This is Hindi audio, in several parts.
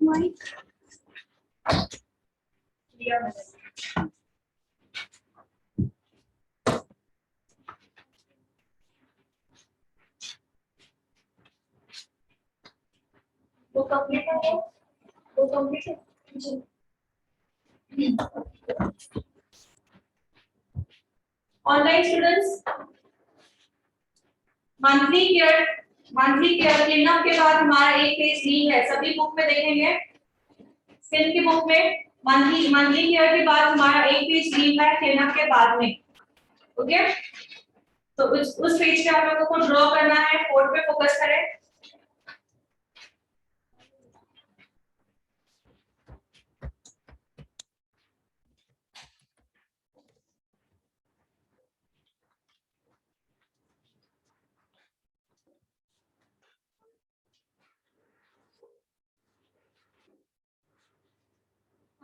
Mike. Yeah. वो कंप्लीट है वो कंप्लीट है जी online students monthly care cleanup के बाद हमारा एक पेज लीव है सभी बुक में देखेंगे स्किन की बुक में मंथली केयर के बाद हमारा एक पेज लीव है क्लीनअप के बाद में ओके तो उस पेज पे आप लोगों को ड्रॉ करना है कोड पे फोकस करें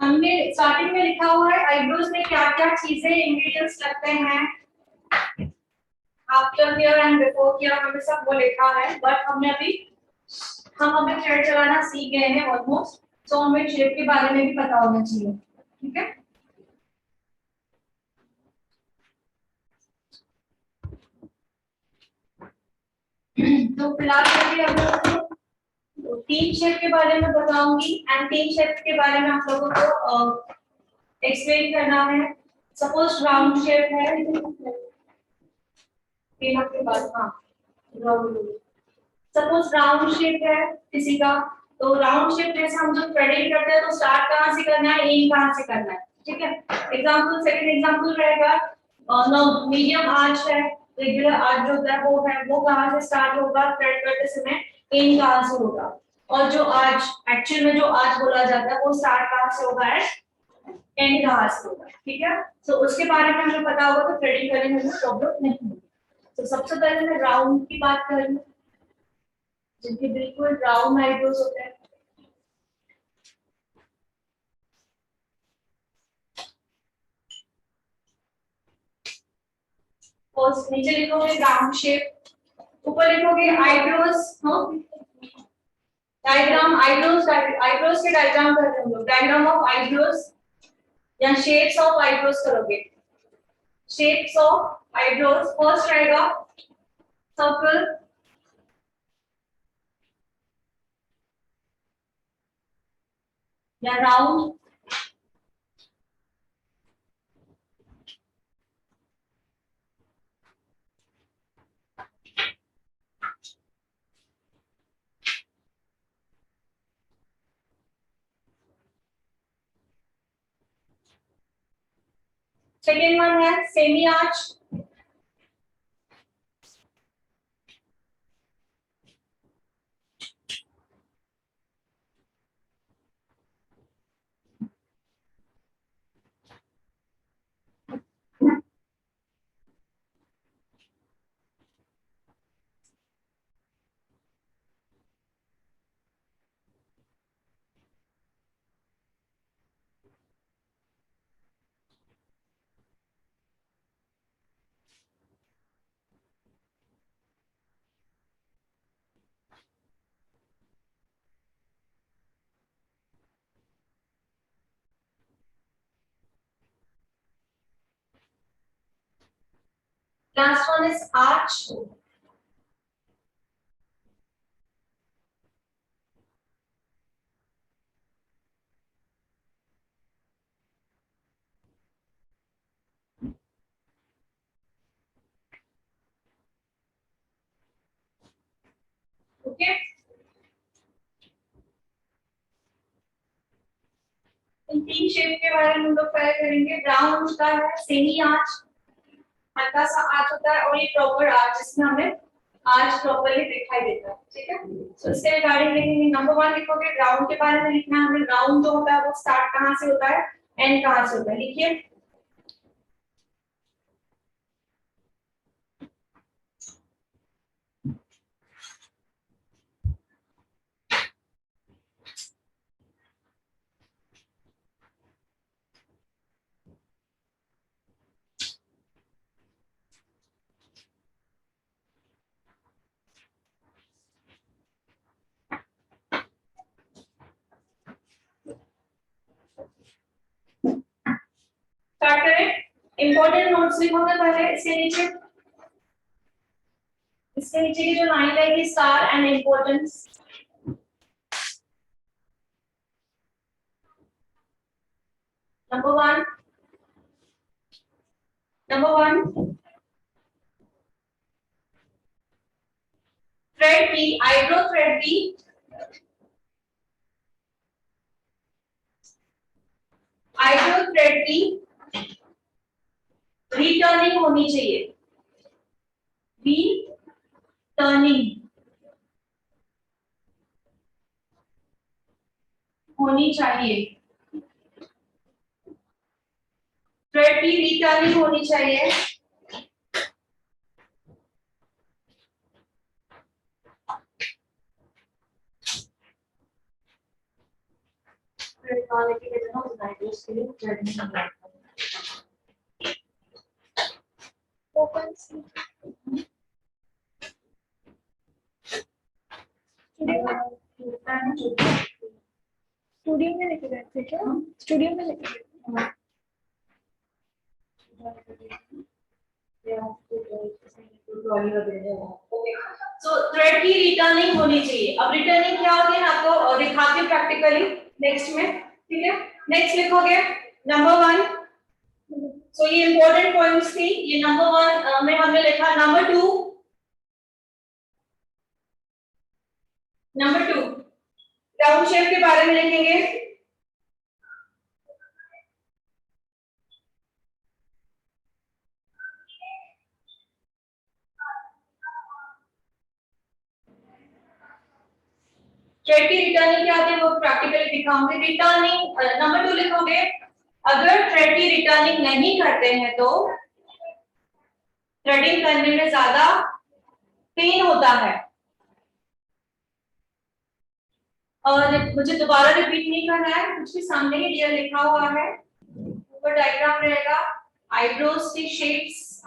हमने स्टार्टिंग में लिखा हुआ है आईब्रोज में क्या क्या चीजें इंग्रेडिएंट्स लगते हैं after care and before care हमने सब वो लिखा है बट हम अभी थ्रेड चलाना सीख गए हैं ऑलमोस्ट तो हमें शेप के बारे में भी पता होना चाहिए ठीक है तो फिलहाल के लिए हम लोग को तीन शेप के बारे में बताऊंगी एंड तीन शेप के बारे में आप लोगों को एक्सप्लेन करना है सपोज राउंड शेप है तीन के बाद हाँ सपोज राउंड शेप है किसी का तो राउंड शेप जैसे हम जब थ्रेडिंग करते हैं तो स्टार्ट कहाँ से करना है एंड कहाँ से करना है ठीक है एग्जांपल सेकंड एग्जांपल रहेगा मीडियम आर्च है रेगुलर आर्च जो होता है वो कहाँ से स्टार्ट होगा थ्रेड करते समय एंड कहाँ से होगा और जो आर्च एक्चुअल में जो आर्च बोला जाता है वो स्टार्ट कहाँ से होगा एंड कहाँ से होगा ठीक है तो उसके बारे में हमें पता होगा तो थ्रेडिंग करने में प्रॉब्लम नहीं होगी तो सबसे पहले मैं राउंड की बात कर रही हूँ जिनके बिल्कुल राउंड आईब्रोज होते हैं और नीचे लिखोगे राउंड शेप ऊपर लिखोगे आईब्रोज डायग्राम आईब्रोज के डायग्राम कर रहे हो डायग्राम ऑफ आईब्रोज या शेप्स ऑफ आईब्रोज करोगे शेप्स ऑफ आईब्रोज फर्स्ट रहेगा सर्कल या राउंड सेकेंड वन है semi arch last one is arch okay in तीन शेप के बारे में हम लोग पहले करेंगे राउंड होता है सेमी आर्च हल्का सा आर्च होता है और ये प्रॉपर आर्च जिसमें हमें आर्च प्रॉपर्ली दिखाई देता है ठीक है तो इसके रिगार्डिंग लिखेंगे नंबर वन लिखोगे राउंड के बारे में लिखना है हमें राउंड जो होता है वो स्टार्ट कहाँ से होता है एंड कहाँ से होता है लिखिए इंपॉर्टेंट नोट्स लिखोगे पहले इसके नीचे की जो लाइन रहेगी star and importance. Number one thread की आईब्रो थ्रेड की रिटर्निंग होनी चाहिए, रिटर्निंग होनी चाहिए, थ्रेड की रिटर्निंग होनी चाहिए। वाले के लिए उसके लिए ओपन स्टूडियो में लेके गए थे क्या? स्टूडियो में लेके गए सो थ्रेड की रिटर्निंग होनी चाहिए। अब रिटर्निंग क्या होती है आपको दिखाती हूँ प्रैक्टिकली नेक्स्ट में, ठीक है। नेक्स्ट लिखोगे नंबर वन। सो ये इंपॉर्टेंट पॉइंट्स थी, ये नंबर वन में हमने लिखा। नंबर टू राउंड शेप के बारे में लिखेंगे। थ्रेड की रिटर्निंग क्या होती है वो प्रैक्टिकली दिखाऊंगे। रिटर्निंग नंबर टू लिखोगे, अगर थ्रेड की रिटर्निंग नहीं करते हैं तो थ्रेडिंग करने में ज्यादा पेन होता है। और मुझे दोबारा रिपीट नहीं करना है, कुछ भी सामने ही डियर लिखा हुआ है, ऊपर डायग्राम रहेगा। आईब्रोज की शेप्स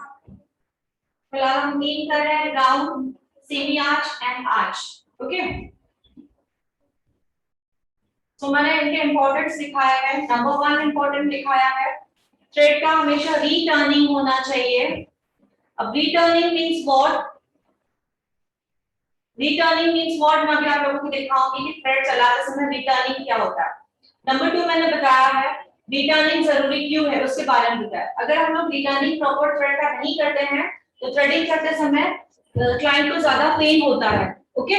फिलहाल हम मीन कर रहे हैं round, semi arch and arch, okay. तो मैंने इनके इंपॉर्टेंस दिखाया है। नंबर वन इंपॉर्टेंट दिखाया है, थ्रेड का हमेशा रिटर्निंग होना चाहिए। अब returning means what? Returning means what मैं अभी आप लोगों को दिखाऊंगी कि थ्रेड चलाते समय रिटर्निंग क्या होता है। नंबर टू मैंने बताया है रिटर्निंग जरूरी क्यों है, उसके बारे में बताया। अगर हम लोग रिटर्निंग प्रॉपर थ्रेड का नहीं करते हैं तो थ्रेडिंग करते समय क्लाइंट को ज्यादा पेन होता है, ओके।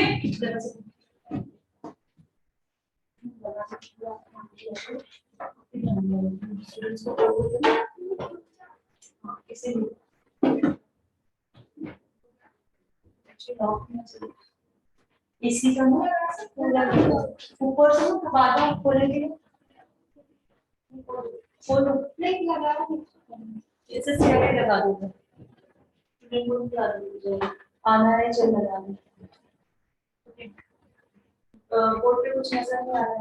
इसी का ऊपर से बादल खोलेंगे, खोलो नहीं लगा, इसे सिरे लगा दूंगा, आना है चल लगा। बोर्ड पे कुछ नजर नहीं आ रहा है,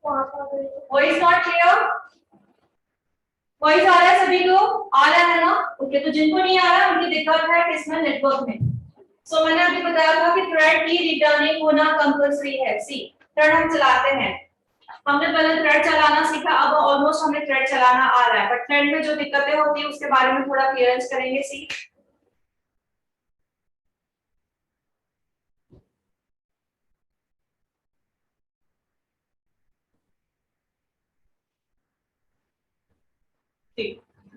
वॉइस नॉट क्लियर? वॉइस आ रहा है सभी को? आ रहा है ना? ओके, तो जिनको नहीं आ रहा उनकी दिक्कत है किसमें? नेटवर्क में। सो मैंने अभी बताया था कि थ्रेड की रिटर्निंग होना कंपल्सरी है। सी थ्रेड हम चलाते हैं, हमने पहले थ्रेड चलाना सीखा, अब ऑलमोस्ट हमें थ्रेड चलाना आ रहा है, बट थ्रेड में जो दिक्कतें होती है उसके बारे में थोड़ा क्लियरेंस करेंगे। सी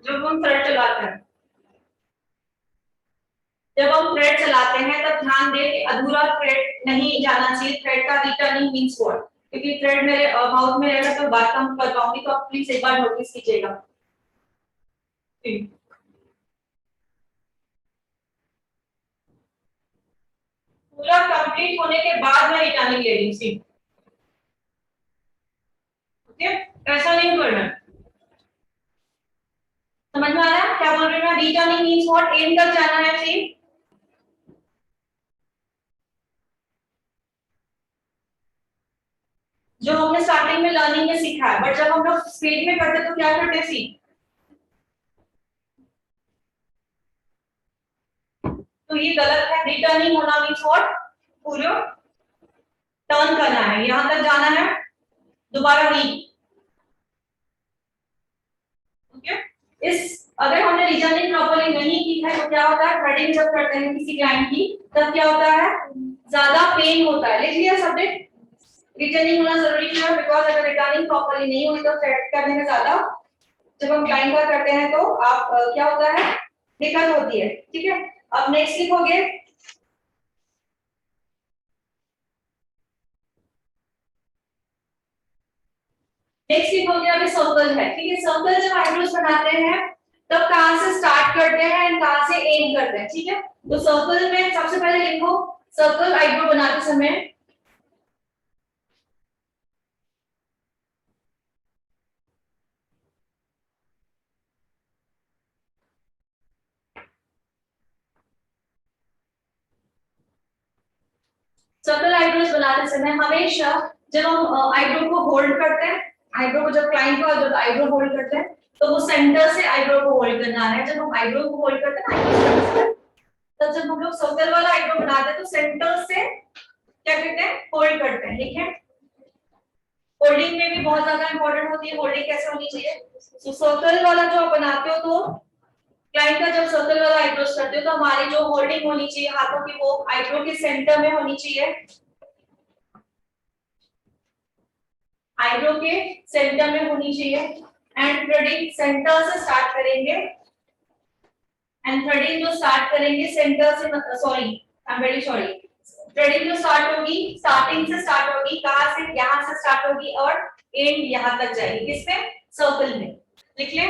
जब हम थ्रेड चलाते हैं तब ध्यान दें कि अधूरा थ्रेड नहीं जाना चाहिए। थ्रेड का रिटर्निंग मींस व्हाट, क्योंकि थ्रेड मेरे माउथ में रहेगा तो बात कम कर पाऊंगी, तो आप प्लीज एक बार नोटिस कीजिएगा। पूरा कंप्लीट होने के बाद मैं रिटर्निंग ले रही थी, ओके। ऐसा नहीं करना, समझ में आ रहा है क्या बोल रही हूँ मैं? रिटर्निंग मींस व्हाट, एम तक जाना है। सी जो हमने स्टार्टिंग में लर्निंग में सीखा है, बट जब हम लोग स्पीड में करते तो क्या करते? सी तो ये गलत है। रिटर्निंग होना मींस व्हाट, पूरा टर्न करना है, यहां तक जाना है, दोबारा री, इस अगर हमने रीजनिंग प्रॉपर्ली नहीं की है तो क्या होता है, थ्रेडिंग जब करते हैं किसी क्लाइंट की तब क्या होता है, ज्यादा पेन होता है। लिख लिया सब्जेक्ट, रीजनिंग होना जरूरी है, बिकॉज अगर रीजनिंग प्रॉपर्ली नहीं हुई तो थ्रेड करने में ज्यादा, जब हम क्लाइंट का करते हैं तो आप क्या होता है, दिक्कत होती है। ठीक है, अब नेक्स्ट लिखोगे, नेक्स्ट लिखोगे अभी सर्कल है। ठीक है, सर्कल जब आईब्रोज बनाते हैं तब कहां से स्टार्ट करते हैं एंड कहां से एंड करते हैं। ठीक है, तो सर्कल में सबसे पहले लिखो सर्कल आईब्रो बनाते समय सर्कल आईब्रोज बनाते समय हमेशा जब हम आईब्रो को होल्ड करते हैं, आईब्रो को जब क्लाइंट का जब आईब्रो होल्ड करते हैं तो वो सेंटर से आईब्रो को होल्ड करना है। जब हम आईब्रो को होल्ड करते हैं तो जब हम लोग सर्कल वाला आईब्रो बनाते हैं तो सेंटर से क्या करते हैं, होल्ड करते हैं। ठीक है, होल्डिंग में भी बहुत ज्यादा इंपॉर्टेंट होती है, होल्डिंग कैसे होनी चाहिए। तो सर्कल वाला जो आप बनाते हो तो क्लाइंट का जब सर्कल वाला आईब्रोज करते हो तो हमारी जो होल्डिंग होनी चाहिए हाथों की वो आईब्रो के सेंटर में होनी चाहिए, आईब्रो के सेंटर में होनी चाहिए। एंड थ्रेडिंग सेंटर से स्टार्ट करेंगे, एंड थ्रेडिंग जो स्टार्ट करेंगे सेंटर से, sorry I am very sorry, threading जो स्टार्ट होगी स्टार्टिंग से स्टार्ट होगी, कहां से, यहां से स्टार्ट होगी और एंड यहां तक जाएगी, किसमें, सर्कल में। लिख ले,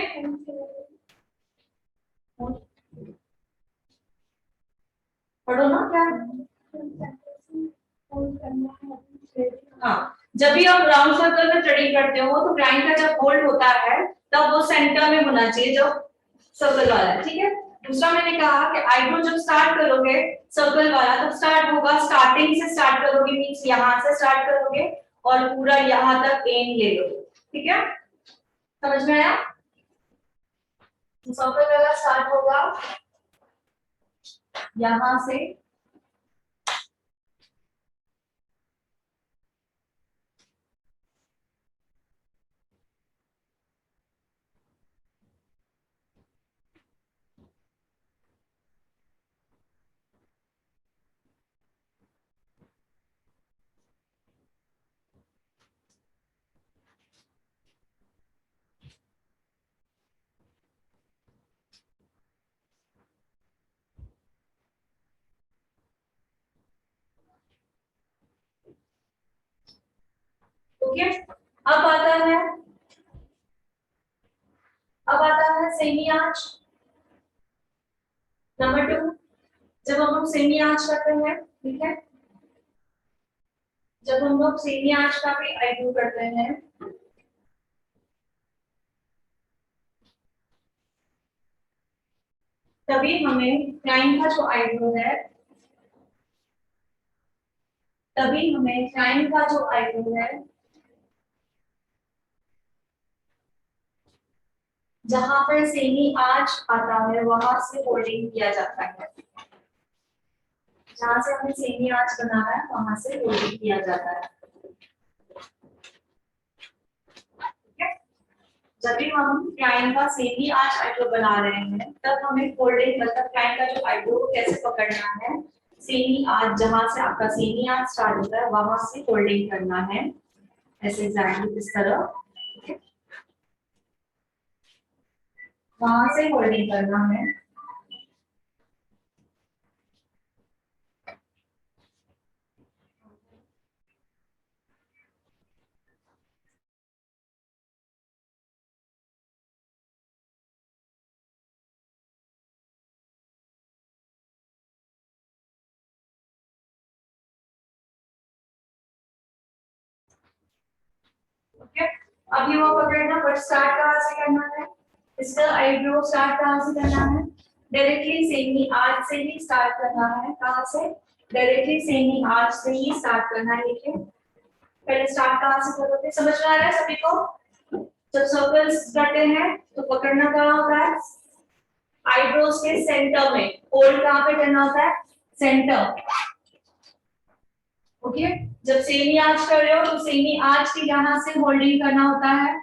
पढ़ो ना क्या, हाँ, जब भी आप राउंड सर्कल में थ्रेडिंग करते हो तो क्लाइंट का जब होल्ड होता है तब वो सेंटर में होना चाहिए जो सर्कल वाला है। ठीक है, दूसरा मैंने कहा कि आईब्रो जब स्टार्ट करोगे सर्कल वाला तब स्टार्ट होगा, स्टार्टिंग से स्टार्ट करोगे, मींस यहां से स्टार्ट करोगे और पूरा यहां तक एंड ले लोगे। ठीक है, समझ में आया, सर्कल वाला स्टार्ट होगा यहां से, ओके। अब आता है सेमी आंच नंबर 2, जब हम लोग सेमी आंच करते हैं। ठीक है, जब हम लोग सेमी आंच का भी आईब्रो करते हैं तभी हमें क्लाइंट का जो आईब्रो है, तभी हमें क्लाइंट का जो आईब्रो है जहां पर सेमी आंच आता है वहां से होल्डिंग किया जाता है, जहां से हमें सेमी आंच बनाना है वहां से होल्डिंग किया जाता है। ठीक है, जब भी हम क्लाइंट का सेमी आंच आईब्रो बना रहे हैं तब हमें होल्डिंग, मतलब क्लाइंट का जो आईब्रो को कैसे पकड़ना है, सेमी आंच जहां से आपका सेमी आंच स्टार्ट होता है वहां से होल्डिंग करना है, ऐसे एग्जैक्टली इस तरह वहां से होल्डिंग करना है। ओके, अभी वो पकड़ना, बट स्टार्ट कहां से करना है, इसका आईब्रो स्टार्ट कहां से करना है, डायरेक्टली सेमी आर्च से ही स्टार्ट करना है। कहां से, डायरेक्टली सेमी आर्च से ही स्टार्ट करना है। देखिए पहले स्टार्ट कहां से करोगे, समझ में आ रहा है सभी को। जब सर्कल्स करते हैं तो पकड़ना कहां होता है, आईब्रोज के सेंटर में, होल्ड कहां पे करना होता है, सेंटर। ओके, जब सेमी आर्च कर रहे हो तो सेमी आर्च के यहां से होल्डिंग करना होता है।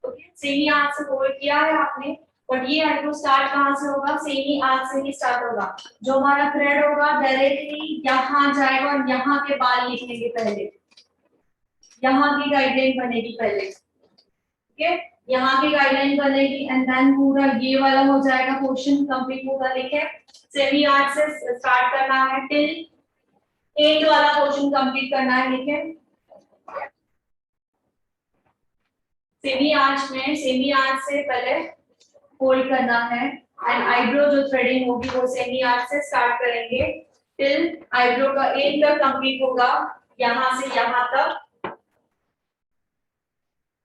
ओके, सेमी आर्च से होल्ड किया है आपने, बट ये आईब्रो स्टार्ट कहाँ से होगा, सेमी आर्च से ही स्टार्ट होगा। जो हमारा थ्रेड होगा डायरेक्टली यहाँ जाएगा और यहाँ के बाल निकलेंगे पहले, यहाँ की गाइडलाइन बनेगी पहले, ठीक है, यहाँ की गाइडलाइन बनेगी एंड देन पूरा ये वाला हो जाएगा, पोर्शन कंप्लीट होगा। देखिए सेमी आर्च से स्टार्ट करना है टिल एंड वाला पोर्शन कंप्लीट करना है। देखिए सेमी आर्च से पहले होल्ड करना है एंड आईब्रो जो थ्रेडिंग होगी वो सेमी आर्च से स्टार्ट करेंगे टिल आईब्रो का एंड तक कंप्लीट होगा, यहाँ से यहाँ तक,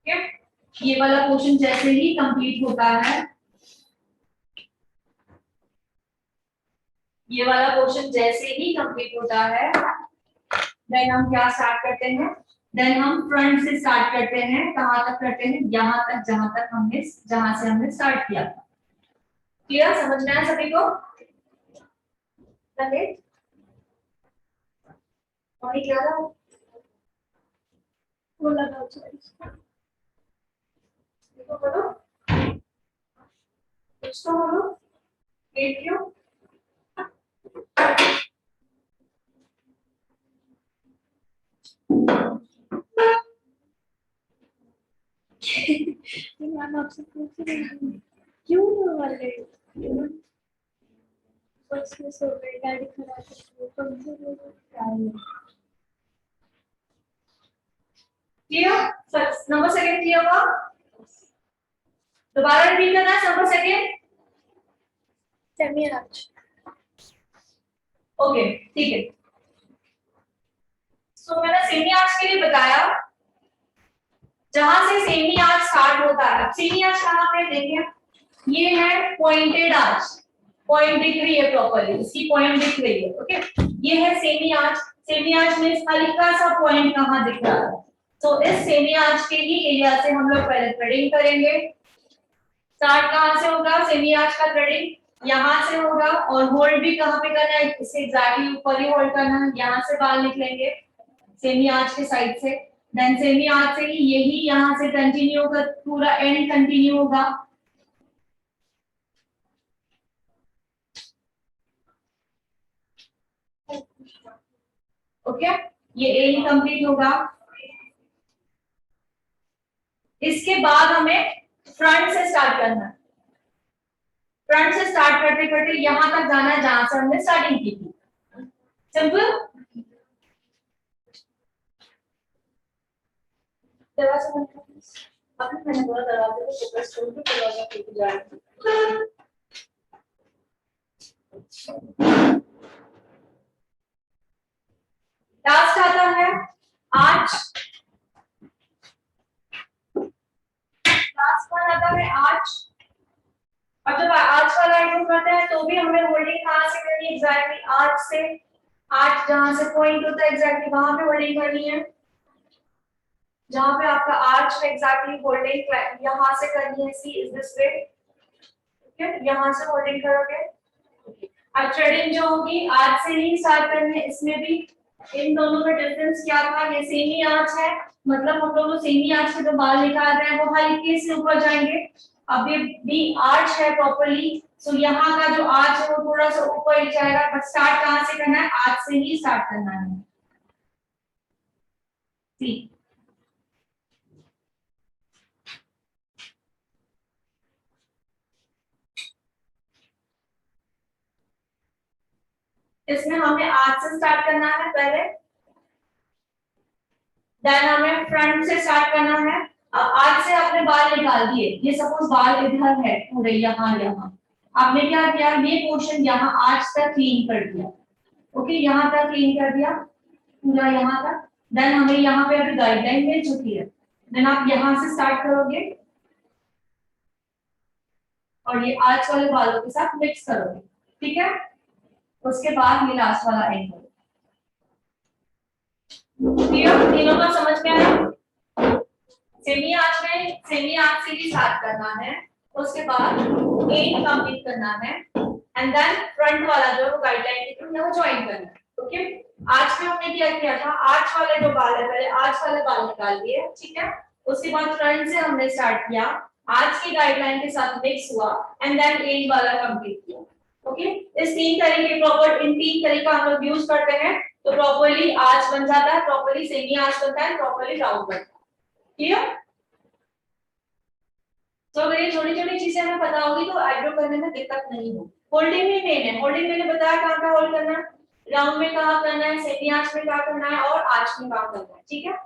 ठीक है। ये वाला पोर्शन जैसे ही कंप्लीट होता है, ये वाला पोर्शन जैसे ही कंप्लीट होता है, देन हम क्या स्टार्ट करते हैं, देन हम फ्रंट से स्टार्ट करते हैं। कहाँ तक करते हैं, यहाँ तक जहां से हमने स्टार्ट किया था। क्लियर, समझ में आया सभी को? और क्या रहा वो लगा देखो, बोलो कुछ तो बोलो, लेट क्यों? आपसे पूछ रही हूँ क्यों वाले बस सो गई, गाड़ी खराब हो गई। क्लियर, नंबर सेकंड क्लियर हुआ? दोबारा रिपीट करना है number second, semi arch. Okay ठीक है, सो मैंने सेमी आर्च के लिए बताया जहां से सेमी आर्च स्टार्ट होता है। अब सेमी आर्च कहां पे देखिए, ये है पॉइंटेड आर्च, पॉइंट दिख रही है प्रॉपर्ली, इसकी पॉइंट दिख रही है, ओके। ये है सेमी आर्च, सेमी आर्च में हल्का सा पॉइंट कहां दिख रहा है, तो इस सेमी आर्च के ही एरिया से हम लोग पहले थ्रेडिंग करेंगे। स्टार्ट कहां से होगा, सेमी आर्च का थ्रेडिंग यहां से होगा और होल्ड भी कहां पे करना है, इसे एग्जैक्टली ऊपर ही होल्ड करना है, यहां से बाल निकलेंगे सेमी आर्च के साइड से, देन सेमी आर्च से ही यही यहां से कंटिन्यू होगा, पूरा एंड कंटिन्यू होगा। ओके, ये एंड कंप्लीट होगा। इसके बाद हमें फ्रंट से स्टार्ट करना है, फ्रंट से स्टार्ट करते करते यहां तक जाना है जहां से हमने स्टार्टिंग की थी। सिंपल, दरवाजा बंद कर, अभी मैंने बोला दरवाजे को फोकस करो तो दरवाजा खुल जाएगा। लास्ट आता है आर्च, लास्ट वन आता है आर्च। और जब आर्च वाला आइटम करते हैं तो भी हमें होल्डिंग कहां से करनी है, एग्जैक्टली आर्च से, आर्च जहां से पॉइंट होता है एग्जैक्टली वहां पे होल्डिंग करनी है, जहां पे आपका आर्च है एग्जैक्टली होल्डिंग यहां से करनी है, सी इज दिस वे, ठीक है, यहां से होल्डिंग करोगे। अब थ्रेडिंग जो होगी आर्च से ही स्टार्ट करनी है, इसमें भी इन दोनों का डिफरेंस क्या था, ये सेमी आर्च है, मतलब हम लोग सेमी आर्च के जो बाल निकाल रहे हैं वो हल्के से ऊपर जाएंगे। अब ये भी आर्च है प्रॉपर्ली, सो यहाँ का जो आर्च है वो थोड़ा सा ऊपर ही जाएगा, बट स्टार्ट कहां से करना है, आर्च से ही स्टार्ट करना है। ठीक, इसमें हमें आर्च से स्टार्ट करना है पहले, देन हमें फ्रंट से स्टार्ट करना है। आर्च से आपने बाल निकाल दिए, ये सपोज बाल इधर है पूरे यहाँ यहाँ, आपने क्या किया, ये पोर्शन यहाँ आर्च तक क्लीन कर दिया, ओके, यहाँ तक क्लीन कर दिया पूरा यहाँ तक, देन हमें यहाँ पे अभी गाइडलाइन मिल चुकी है, देन आप यहाँ से स्टार्ट करोगे और ये आर्च वाले बालों के साथ मिक्स करोगे, ठीक है, उसके बाद ये लास्ट वाला एंगल। क्लियर, तीनों का समझ में आया? सेमी आर्च में सेमी आर्च से ही स्टार्ट करना है, उसके बाद एंड कंप्लीट करना है एंड देन फ्रंट वाला जो गाइडलाइन के थ्रू वो ज्वाइन करना है, ओके। आर्च में हमने क्या किया था, आर्च वाले जो बाल है पहले आर्च वाले बाल निकाल दिए, ठीक है, उसके बाद फ्रंट से हमने स्टार्ट किया, आज की गाइडलाइन के साथ मिक्स हुआ एंड देन एंड वाला कंप्लीट किया। ओके, इस तीन तरीके प्रॉपर इन तीन तरीका हम लोग यूज करते हैं तो प्रॉपर्ली आर्च बन जाता है, प्रॉपर्ली सेमी आर्च बनता है, प्रॉपर्ली राउंड बनता है। क्लियर? तो अगर ये छोटी छोटी चीजें हमें पता होगी तो आईब्रो करने में दिक्कत नहीं होगी। होल्डिंग भी मेन है, होल्डिंग मैंने बताया कहां कहां होल्ड करना है, राउंड में कहां करना है, सेमी आर्च में कहां करना है और आर्च में कहां करना है। ठीक है,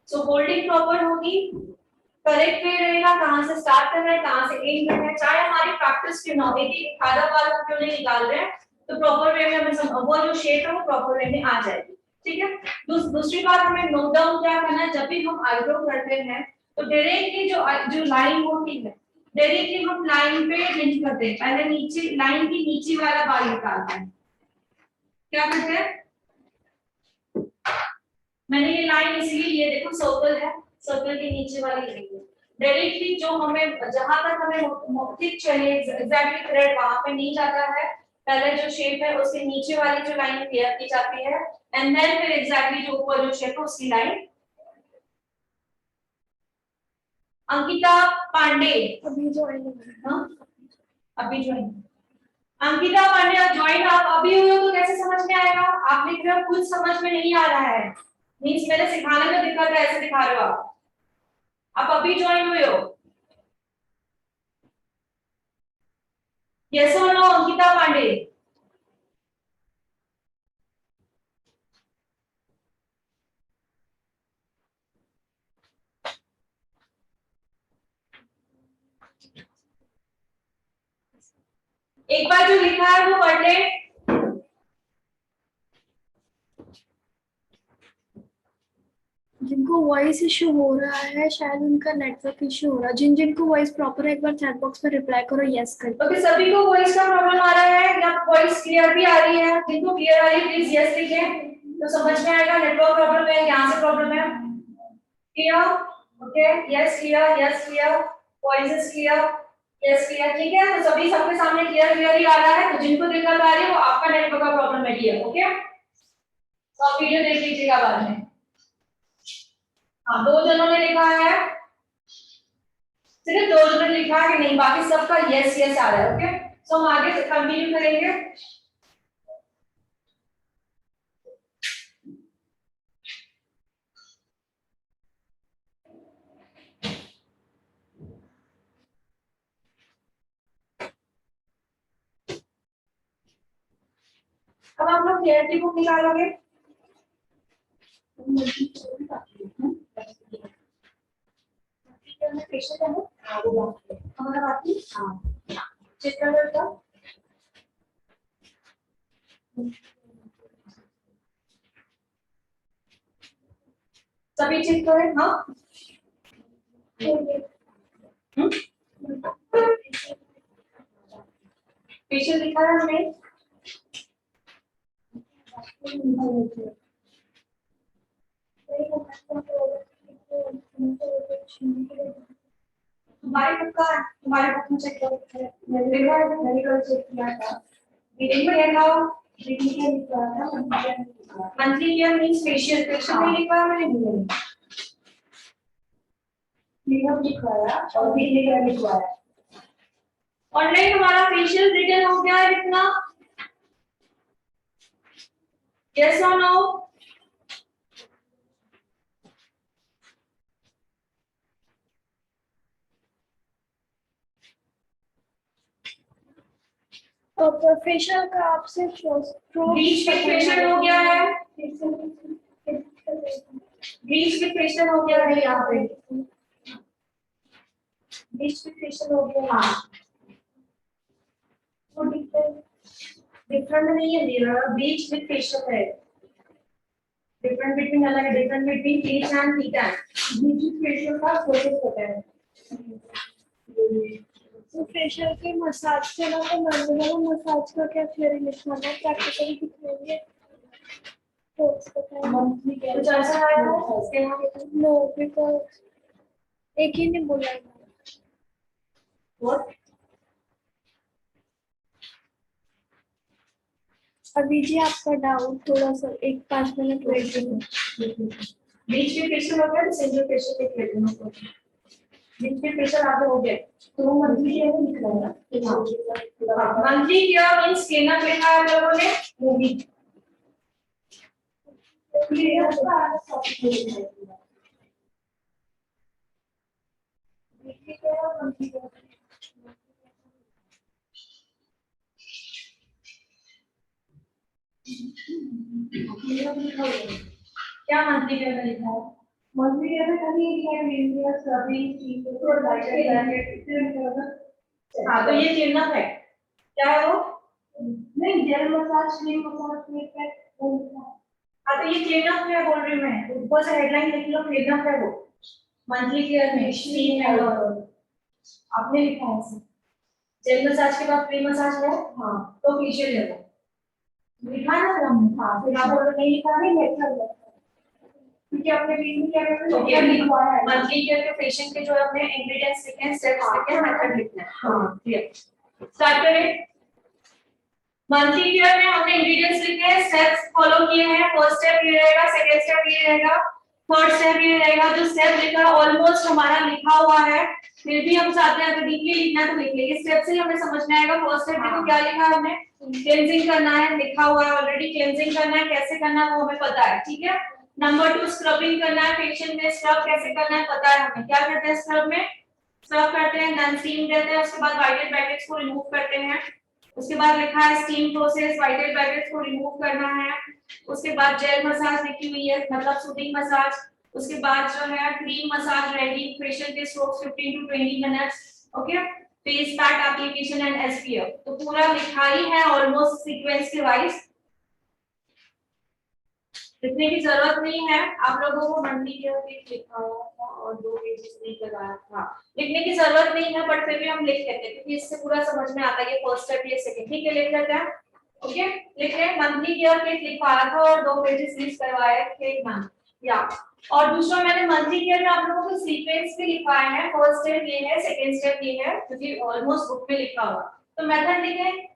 सो होल्डिंग प्रॉपर होगी, करेक्ट वे रहेगा, कहां से स्टार्ट करना है कहां से एंड करना है, चाहे हमारी प्रैक्टिस क्यों ना हो, एक आधा बार हम क्यों नहीं निकाल रहे हैं तो प्रॉपर वे में हमें वो जो शेप है वो प्रॉपर वे में आ जाएगी। ठीक है, दूसरी बात हमें नोट डाउन क्या करना है, जब भी हम आईब्रो करते हैं तो डायरेक्टली जो लाइन होती है डायरेक्टली हम लाइन पे नहीं करते, पहले नीचे लाइन की नीचे वाला बाल निकालते हैं। क्या करते हैं, मैंने ये लाइन इसलिए ये देखो सर्कल है, सर्कल के नीचे वाली लाइन है, डायरेक्टली जो हमें जहां तक हमें ठीक चाहिए एग्जैक्टली थ्रेड वहां पे नहीं जाता है, पहले जो शेप है उसके नीचे वाली जो लाइन क्लियर की जाती है एंड देन फिर एग्जैक्टली जो ऊपर जो शेप है उसकी लाइन। अंकिता पांडे अभी ज्वाइन अभी ज्वाइन अंकिता पांडे आप ज्वाइन आप अभी हुए हो तो कैसे समझ में आएगा, आप लिख रहे हो कुछ समझ में नहीं आ रहा है, मींस मेरे सिखाने में दिक्कत है ऐसे दिखा रहे हो आप अभी ज्वाइन हुए हो। यस और नो अंकिता पांडे? एक बार जो लिखा है वो पढ़ ले। जिनको वॉइस इशू हो रहा है शायद उनका नेटवर्क इशू हो रहा है, जिनको वॉइस प्रॉपर है एक बार चैट बॉक्स में रिप्लाई करो यस कर। ओके, सभी को वॉइस का प्रॉब्लम आ रहा है या वॉइस क्लियर भी आ रही है? जिनको क्लियर आ रही है प्लीज यस लिखें तो समझ में आएगा नेटवर्क प्रॉब्लम है यहाँ से प्रॉब्लम है। Clear? Okay, yes clear, yes clear, voice is clear, yes clear. ठीक है, तो सभी सबके सामने क्लियर क्लियर ही आ रहा है, तो जिनको दिक्कत आ रही है वो आपका नेटवर्क का प्रॉब्लम है। क्लियर? ओके, तो आप वीडियो देख लीजिएगा बाद में। हाँ, 2 जनों ने लिखा है, सिर्फ 2 जनों ने लिखा है कि नहीं, बाकी सबका यस यस आ रहा है। ओके, सो हम आगे कंटिन्यू करेंगे। अब आप लोग क्लियरिटी बुक निकालोगे, पेशेंट है वो हमारा बाकी चित्र का सभी चेक करें। हाँ, पेशेंट लिखा है हमने, तुम्हारे बुक का तुम्हारे बुक में चेक करो, मेडिकल चेक किया था, रीडिंग में लिखा हो, रीडिंग में लिखा था monthly care means facial, facial में लिखा मैंने मेकअप लिखवाया और भी लिखवाया। ऑनलाइन हमारा फेशियल डिटेल हो गया है कितना? यस और नो? फेशियल का आपसे ब्लीच विद फेशियल हो गया है, ब्लीच विद फेशियल हो गया है यहाँ पे, ब्लीच विद फेशियल हो गया। हाँ, तो डिफरेंट नहीं है, ब्लीच विद फेशियल है, डिफरेंट बिटवीन अलग है, different between bleach and heat and bleach with facial का प्रोसेस होता है। तो फेशियल के मसाज से ना तो मैनुअल मसाज का क्या थ्योरी लिखना है, प्रैक्टिकली दिखाएंगे तो मंथली केयर कुछ ऐसा है इसके यहाँ नो बिकॉज एक ही ने बोला है। व्हाट? अभी जी आपका डाउट थोड़ा सा 5 मिनट वेट करो। बीच में फेशियल हो गया तो सिंगल फेशियल पे कर देना पड़ेगा। जिसके फेशियल आगे हो गए तो मंथली केयर में लिख रहा है ना। मंथली केयर मींस क्लीनअप लिखा है हम लोगों ने मूवी क्लियर का मंथली केयर और मंथली केयर क्या मंथली केयर में लिखा है मंथली केयर में खाली ये है मेंटेनेंस स्क्रबिंग चीज और हाँ तो ये क्लीनअप है क्या है वो नहीं gel massage sleep massage sleep pack हाँ तो ये क्लीनअप है बोल रही मैं ऊपर से हेडलाइन लिख लो क्लीनअप है वो मंथली केयर में स्लीप है आपने लिखा है ऐसे जेल मसाज के बाद प्री मसाज है हाँ तो फेशियल है वो लिखा है ना हमने हाँ फिर आप बोलो नहीं लिखा नहीं लेकर क्योंकि आपने रीडिंग क्या करते ओके हैं लिखवा है मंथली केयर के फेशियल के जो अपने इंग्रेडिएंट्स लिखे हैं स्टेप्स लिखे हैं मेथड लिखना है हां क्लियर स्टार्ट करें मंथली केयर में हमने इंग्रेडिएंट्स लिखे हैं स्टेप्स फॉलो किए हैं फर्स्ट स्टेप ये रहेगा सेकंड स्टेप ये रहेगा थर्ड स्टेप ये रहेगा जो स्टेप लिखा है ऑलमोस्ट हमारा लिखा हुआ है फिर भी हम चाहते हैं अगर डीपली लिखना है तो लिख लेंगे स्टेप से ही हमें समझना आएगा फर्स्ट स्टेप देखो क्या लिखा है हमने क्लेंजिंग करना है लिखा हुआ है ऑलरेडी क्लेंजिंग करना है कैसे करना है वो हमें पता है ठीक है नंबर 2 स्क्रबिंग करना है फेशियल में स्क्रब कैसे करना है पता है हमें क्या करते हैं स्क्रब में स्क्रब करते हैं नॉन स्टीम देते हैं उसके बाद वाइटेड ब्रैकेट्स को रिमूव करते हैं उसके बाद लिखा है स्टीम प्रोसेस वाइटेड ब्रैकेट्स को रिमूव करना है उसके बाद जेल मसाज लिखी हुई है मतलब सूदिंग मसाज उसके बाद जो है क्रीम मसाज रहेगी फेशियल के strokes 15 to 20 minutes okay face pack application and SPF तो पूरा लिखा ही है ऑलमोस्ट सीक्वेंस के वाइज लिखने की जरूरत नहीं है आप लोगों को मंथली केयर किट लिखा हुआ था और 2 पेजेस नहीं करवाया था लिखने की जरूरत नहीं है बट फिर भी हम लिख लेते हैं क्योंकि इससे पूरा समझ में आता है ये फर्स्ट स्टेप ये सेकंड ठीक है लिख लेते हैं ओके लिख रहे हैं मंथली केयर किट लिखवाया था और 2 पेजेस मिस करवाए थे मैम या और दूसरा मैंने मंथली केयर में आप लोगों को सीक्वेंस भी लिखवाए हैं फर्स्ट स्टेप ये है सेकंड स्टेप ये है क्योंकि ऑलमोस्ट बुक में लिखा हुआ तो मेथड लिखें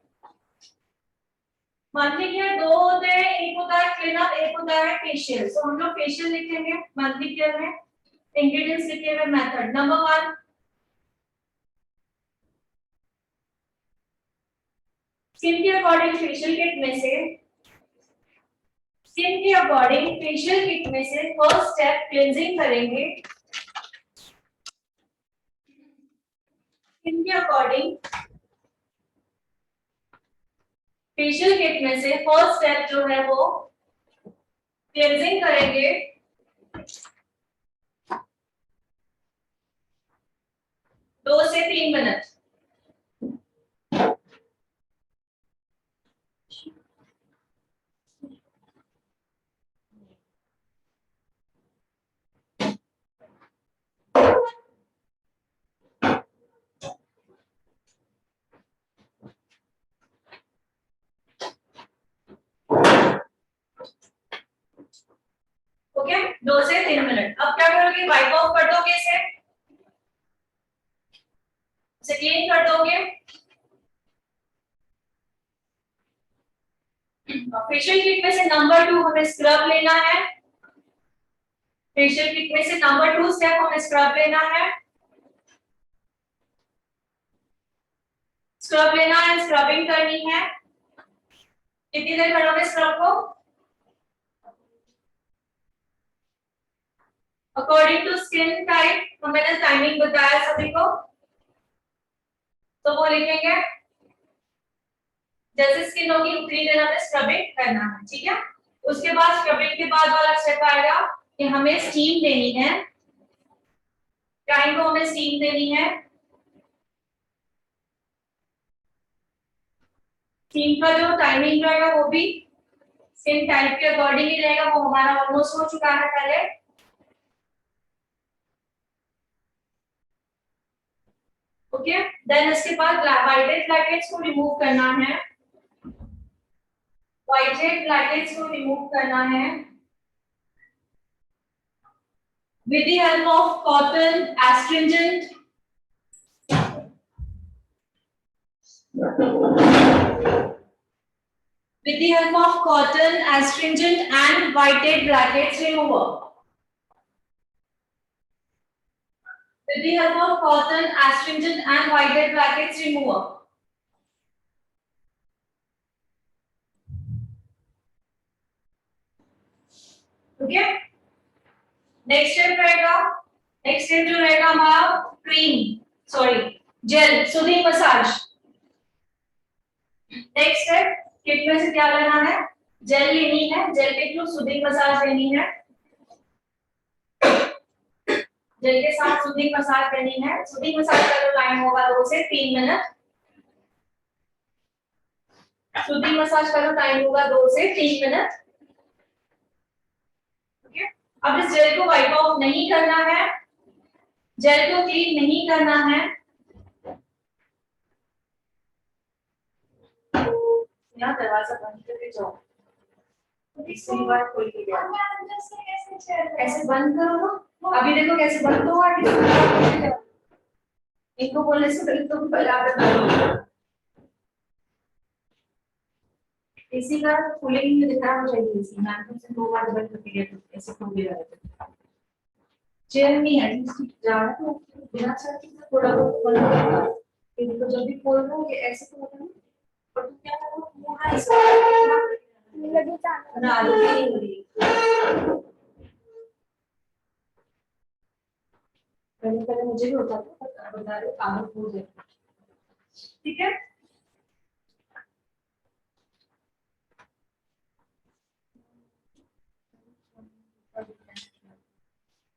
मंथली केयर 2 होते हैं एक होता है क्लीनअप एक होता है फेशियल तो हम लोग फेशियल लिखेंगे मंथली केयर में इंग्रेडिएंट्स लिखे हुए मेथड नंबर 1 स्किन के अकॉर्डिंग फेशियल किट में से स्किन के अकॉर्डिंग फेशियल किट में से फर्स्ट स्टेप क्लींजिंग करेंगे स्किन के अकॉर्डिंग फेशियल किट में से फर्स्ट स्टेप जो है वो क्लींजिंग करेंगे 2 से 3 मिनट ओके 2 से 3 मिनट अब क्या करोगे वाइप ऑफ कर दोगे इसे क्लीन कर दोगे फेशियल किट में से नंबर 2 हमें स्क्रब लेना है फेशियल किट में से नंबर 2 स्टेप हमें स्क्रब लेना है स्क्रब लेना है स्क्रबिंग करनी है कितनी देर करोगे स्क्रब को अकॉर्डिंग टू स्किन टाइप तो मैंने टाइमिंग बताया सभी को तो वो लिखेंगे जैसे स्किन होगी उतनी देर हमें स्क्रबिंग करना है ठीक है उसके बाद स्क्रबिंग के बाद वाला स्टेप आएगा कि हमें स्टीम देनी है टाइम को हमें स्टीम देनी है स्टीम का जो टाइमिंग रहेगा वो भी स्किन टाइप के अकॉर्डिंग ही रहेगा वो हमारा ऑलमोस्ट हो चुका है पहले ओके देन इसके बाद वाइटेड ब्लैकेट्स को रिमूव करना है वाइटेड ब्लैकेट्स को रिमूव करना है with the help of cotton astringent with the help of cotton astringent and whited brackets remover with the help of cotton, astringent and whitehead brackets remover. Okay, next step रहेगा, नेक्स्ट स्टेप जो रहेगा हमारा cream, sorry gel, soothing massage. Next step, kit में से क्या लेना है, जेल लेनी है, जेल के थ्रू सूदिंग मसाज लेनी है, जेल के साथ सूदिंग मसाज करनी है। सूदिंग मसाज का जो टाइम होगा 2 से 3 मिनट, सूदिंग मसाज का जो टाइम होगा 2 से 3 मिनट। ओके, अब इस जेल को वाइप ऑफ नहीं करना है, जेल को क्लीन नहीं करना है, यहाँ दरवाजा बंद करके जाओ, इसकी बात खोल के जाओ, ऐसे बंद करो ना, अभी देखो कैसे बंद हुआ है, इनको बोलने से पहले तुम पहले आप करो, इसी का कूलिंग में दिखा हो चाहिए, इसी मैंने तुमसे 2 बार बंद करके गया तो ऐसे खोल दिया है, चेयर नहीं है जा रहा तो बिना चेयर के थोड़ा बहुत बंद करना, इनको जब भी खोल दो ये ऐसे खोल दो और तुम क्या करो, मुंह ना इसको लगे जाना ना आलू नहीं हो रही, पहले पहले मुझे भी होता था, बता रहे आलू हो जाए, ठीक है।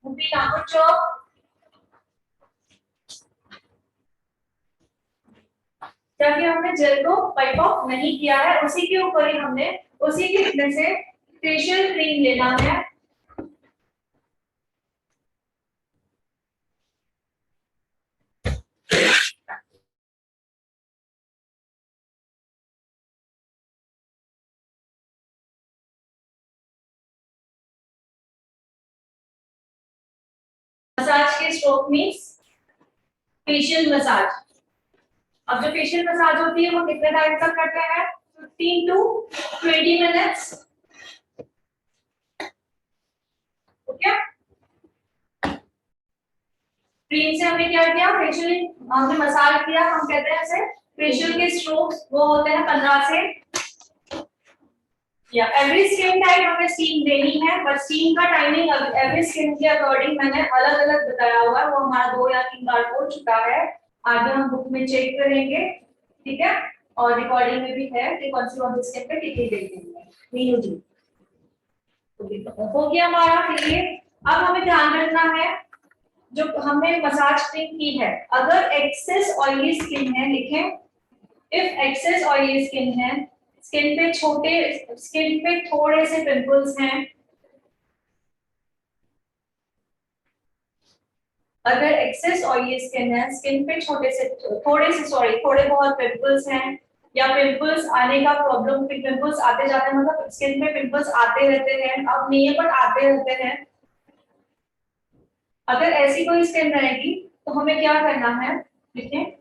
Moving number 2, जबकि हमने जेल को पाइप ऑफ नहीं किया है, उसी के ऊपर ही हमने उसी के में से फेशियल क्रीम लेना है, मसाज के स्ट्रोक मींस फेशियल मसाज। अब जो फेशियल मसाज होती है वो कितने टाइम तक करते हैं, 15 to 20 मिनट्स, ओके। क्रीम से हमने क्या किया, फेशियल हमने मसाज किया, हम कहते हैं इसे फेशियल के स्ट्रोक्स, वो होते हैं 15 से, या एवरी स्किन टाइप हमें स्टीम देनी है, बट स्टीम का टाइमिंग एवरी स्किन के अकॉर्डिंग मैंने अलग अलग बताया हुआ है, वो हमारा 2 या 3 बार हो चुका है, आगे हम बुक में चेक करेंगे, ठीक है, और रिकॉर्डिंग में भी है कि कौन सी स्किन पे कितनी देनी है, नहीं होगी, हो गया हमारा क्लियर। अब हमें ध्यान रखना है जो हमने मसाज क्रीम की है, अगर एक्सेस ऑयली स्किन है, लिखें इफ एक्सेस ऑयली स्किन है, स्किन पे थोड़े से पिंपल्स हैं, अगर एक्सेस ऑयली स्किन है, स्किन पे थोड़े बहुत पिंपल्स हैं, या पिंपल्स आने का प्रॉब्लम, पिंपल्स आते जाते हैं, मतलब स्किन पे पिंपल्स आते रहते हैं, अब नहीं है पर आते रहते हैं, अगर ऐसी कोई स्किन रहेगी तो हमें क्या करना है, लिखें।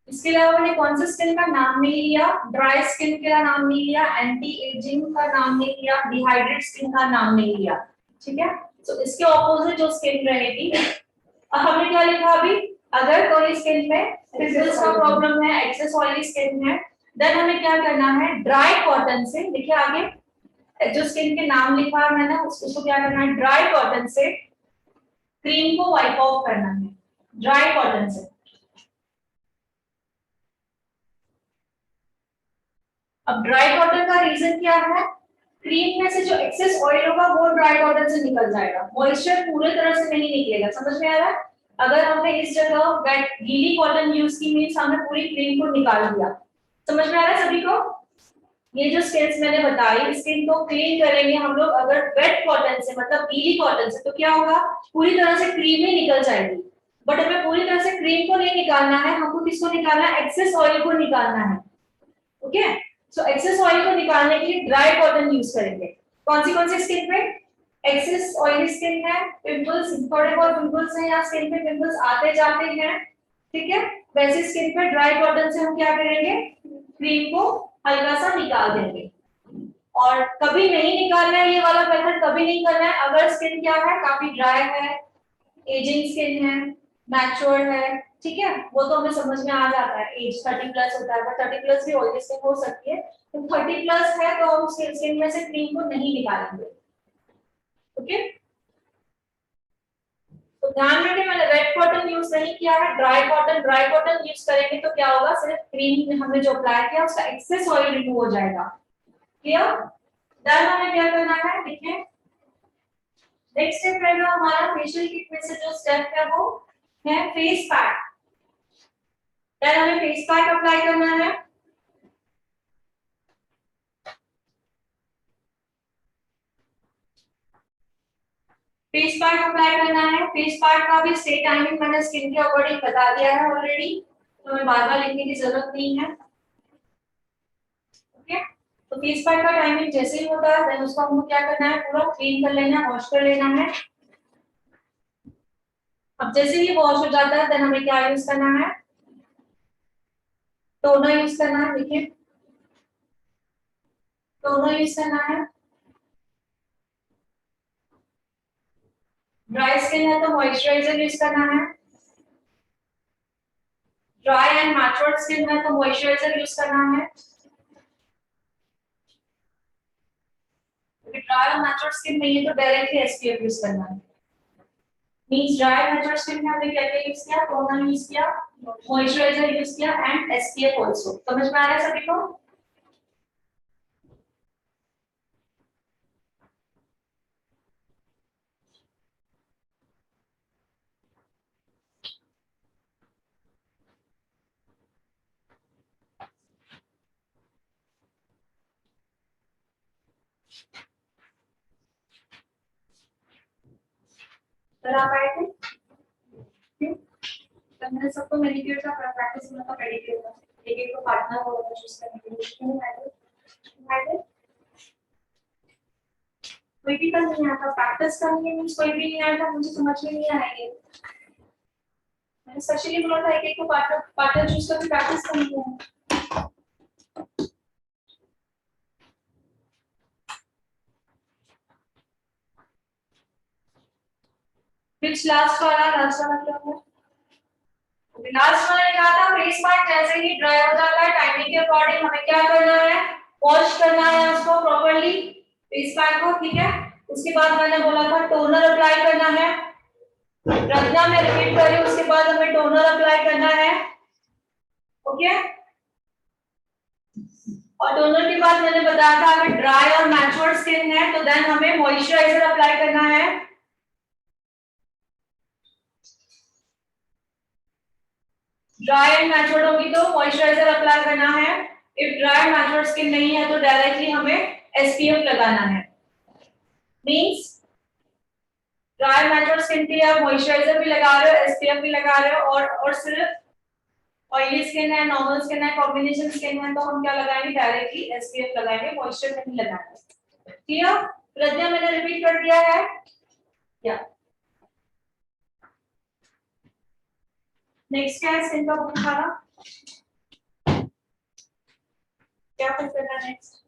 इसके अलावा मैंने कौन सा स्किन का नाम नहीं लिया, ड्राई स्किन का नाम नहीं लिया, एंटी एजिंग का नाम नहीं लिया, डिहाइड्रेट स्किन का नाम नहीं लिया, ठीक है। तो इसके ऑपोजिट जो स्किन रहेगी, अब हमने क्या लिखा अभी, अगर कोई स्किन में पिंपल्स का प्रॉब्लम है, एक्सेस ऑयली स्किन है, देन हमें क्या करना है, ड्राई कॉटन से, देखिए आगे जो स्किन के नाम लिखा है मैंने उसको क्या करना है, ड्राई कॉटन से क्रीम को वाइप ऑफ करना है, ड्राई कॉटन से। अब ड्राई कॉटन का रीजन क्या है, क्रीम में से जो एक्सेस ऑयल होगा वो ड्राई कॉटन से निकल जाएगा, मॉइस्चर पूरी तरह से नहीं निकलेगा, समझ में आ रहा है। अगर हमने इस जगह वेट गीली कॉटन यूज की मींस हमने पूरी क्रीम को निकाल दिया, समझ में आ रहा है सभी को। ये जो स्किन्स मैंने बताई, स्किन को क्लीन करेंगे हम लोग अगर वेट कॉटन से, मतलब गीली कॉटन से, तो क्या होगा, पूरी तरह से क्रीम ही निकल जाएगी, बट हमें पूरी तरह से क्रीम को नहीं निकालना है, हमको किसको निकालना है, एक्सेस ऑयल को निकालना है, ओके। सो एक्सेस ऑयल को निकालने के लिए ड्राई कॉटन यूज करेंगे, कौन सी स्किन पे, एक्सेस ऑयली स्किन है, पिंपल्स, थोड़े बहुत पिंपल्स हैं या स्किन पे पिंपल्स आते जाते हैं, ठीक है, वैसे स्किन पे ड्राई कॉटन से हम क्या करेंगे, क्रीम को हल्का सा निकाल देंगे, और कभी नहीं निकालना है, ये वाला मेथड कभी नहीं करना है अगर स्किन क्या है, काफी ड्राई है, एजिंग स्किन है, मैच्योर है, ठीक है, वो तो हमें समझ में आ जाता है, एज 30 प्लस होता है, बट 30 प्लस भी ऑयली स्किन हो सकती है, तो 30 प्लस है तो हम स्किन में से क्रीम को नहीं निकालेंगे। ओके, तो ध्यान रखें मैंने वेट कॉटन यूज नहीं किया है, ड्राई कॉटन यूज करेंगे तो क्या होगा, सिर्फ क्रीम में हमने जो अप्लाई किया उसका एक्सेस ऑयल रिमूव हो जाएगा। क्लियर? देन हमें क्या करना है, देखिए नेक्स्ट स्टेप रहेगा हमारा फेशियल किट में से जो स्टेप है वो है फेस पैक। देन हमें फेस पैक अप्लाई करना है। फेस पैक अप्लाई करना है, फेस पैक का भी स्टे टाइमिंग मैंने स्किन के अकॉर्डिंग बता दिया है ऑलरेडी, तो हमें बार बार लिखने की जरूरत नहीं है। ओके, तो फेस पैक का टाइमिंग जैसे ही होता है देन उसको हमको क्या करना है, पूरा क्लीन कर लेना है, वॉश कर लेना है। अब जैसे ही वॉश हो जाता है देन हमें क्या यूज करना है, टोनर यूज करना है। देखिए टोनर यूज करना है, ड्राई स्किन है तो मॉइस्चराइजर यूज करना है, ड्राई एंड मैच्योर्ड स्किन है तो मॉइस्चराइजर यूज करना है। अगर ड्राई और मैच्योर्ड स्किन नहीं है तो डायरेक्टली एसपीएफ यूज करना है। मींस ड्राई मैच्योर्ड स्किन में हमने क्या क्या यूज किया, टोनर यूज किया, मॉइस्चराइजर यूज किया एंड एसपीएफ आल्सो। समझ में आ रहा है सभी को? कर आप आए थे क्यों? तो मैंने सबको मैनिक्योर का प्रैक्टिस में का पेडिक्योर का एक एक को पार्टनर को चूज करने के लिए क्यों आए थे? कोई भी कल नहीं आता, प्रैक्टिस करनी है मींस कोई भी नहीं आएगा, मुझे समझ में नहीं आएगी। मैंने स्पेशली बोला था एक एक को पार्टनर पार्टनर चूज करके प्रैक्टिस करनी है। which लास्ट वाला क्या हुआ? लास्ट वाला ने कहा था फेस पैक जैसे ही ड्राई हो जाता है टाइमिंग के अकॉर्डिंग हमें क्या करना है, वॉश करना है उसको प्रॉपर्ली फेस पैक को, ठीक है। उसके बाद मैंने बोला था टोनर अप्लाई करना है, रखना मैं रिपीट कर रही हूँ, उसके बाद हमें टोनर अप्लाई करना है। ओके, और टोनर के बाद मैंने बताया था अगर ड्राई और मैच्योर्ड स्किन है तो देन हमें मॉइस्चराइजर अप्लाई करना है। ड्राई एंड मैच्योर्ड होगी तो मॉइस्चराइजर अप्लाई करना है, इफ ड्राई मैच्योर्ड स्किन नहीं है तो डायरेक्टली हमें एसपीएफ लगाना है। मींस ड्राई मैच्योर्ड स्किन के लिए आप मॉइस्चराइजर भी लगा रहे हो, एसपीएफ भी लगा रहे हो, और सिर्फ ऑयली स्किन है, नॉर्मल स्किन है, कॉम्बिनेशन स्किन है तो हम क्या लगाएंगे, डायरेक्टली एसपीएफ लगाएंगे, मॉइस्चर नहीं लगाएंगे। क्लियर? प्रज्ञा मैंने रिपीट कर दिया है क्या? नेक्स्ट क्या है, स्किन का बुखारा क्या फिल करना है नेक्स्ट?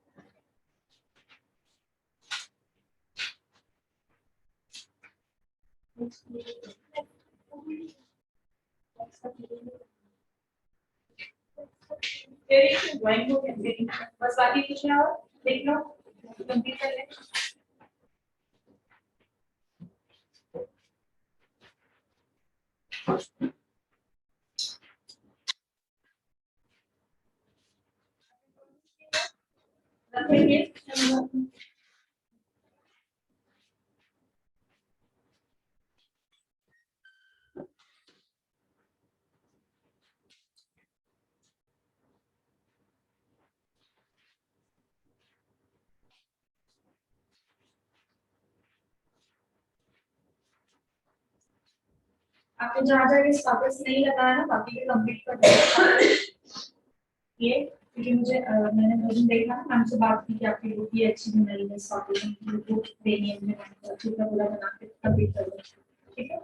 ड्राइंग हो गया बस, बाकी कुछ ना हो, देख लो कंप्लीट कर ले। रखेंगे आपने जहाँ जहाँ इस वापस नहीं लगाया ना बाकी के कंप्लीट कर दो ये, क्योंकि मुझे मैंने वर्जन देखा ना, हमसे बात की कि आपकी बुक ये अच्छी बन रही है, इस टॉपिक में बुक देनी है मुझे, अच्छी तरह पूरा बना के कंप्लीट कर दो, ठीक है।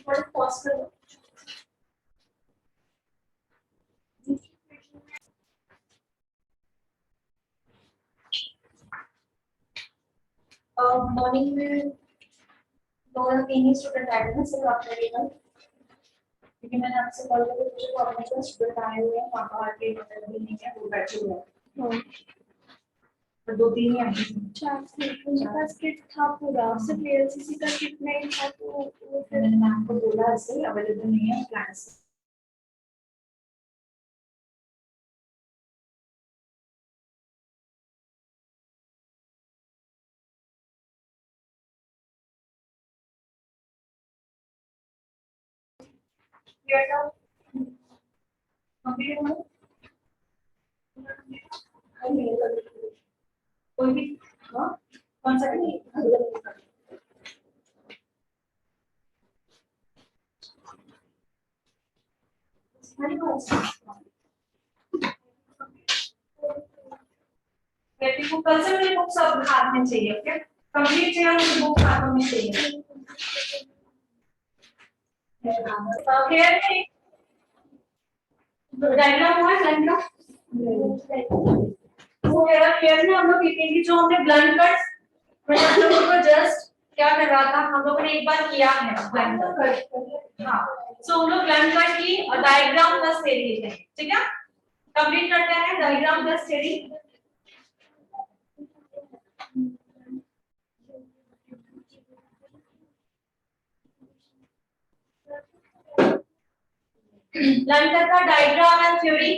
और पॉज कर दो। मॉर्निंग में दो या तीन ही स्टूडेंट आए थे, सिर्फ आपका केवल, क्योंकि मैंने आपसे कॉल करके पूछा तो आपने कहा स्टूडेंट आए हुए हैं, पापा आके मतलब भी नहीं है, वो बैठे हुए हैं। तो दो तीन ही आए थे। चार से उनके पास किट था पूरा, सिर्फ एलसीसी का किट नहीं था, तो वो फिर मैंने आपको बोला ऐसे अवेलेबल नहीं है क्लास। कोई भी हाँ कौन सा नहीं कल से मुझे बुक सब हाथ में चाहिए, ओके कंप्लीट चाहिए, मुझे बुक हाथों में चाहिए। हेयर में डायग्राम हुआ है लाइन का, वो हेयर में हम लोग देखेंगे जो हमने ब्लंट कट, मैं आप लोगों को जस्ट क्या कर रहा था, हम लोगों ने एक बार किया है ब्लंट कट। हाँ सो हम लोग ब्लंट कट की और डायग्राम प्लस थ्योरी लिखते हैं, ठीक है कंप्लीट करते हैं diagram plus theory. Blunt cut का diagram and theory.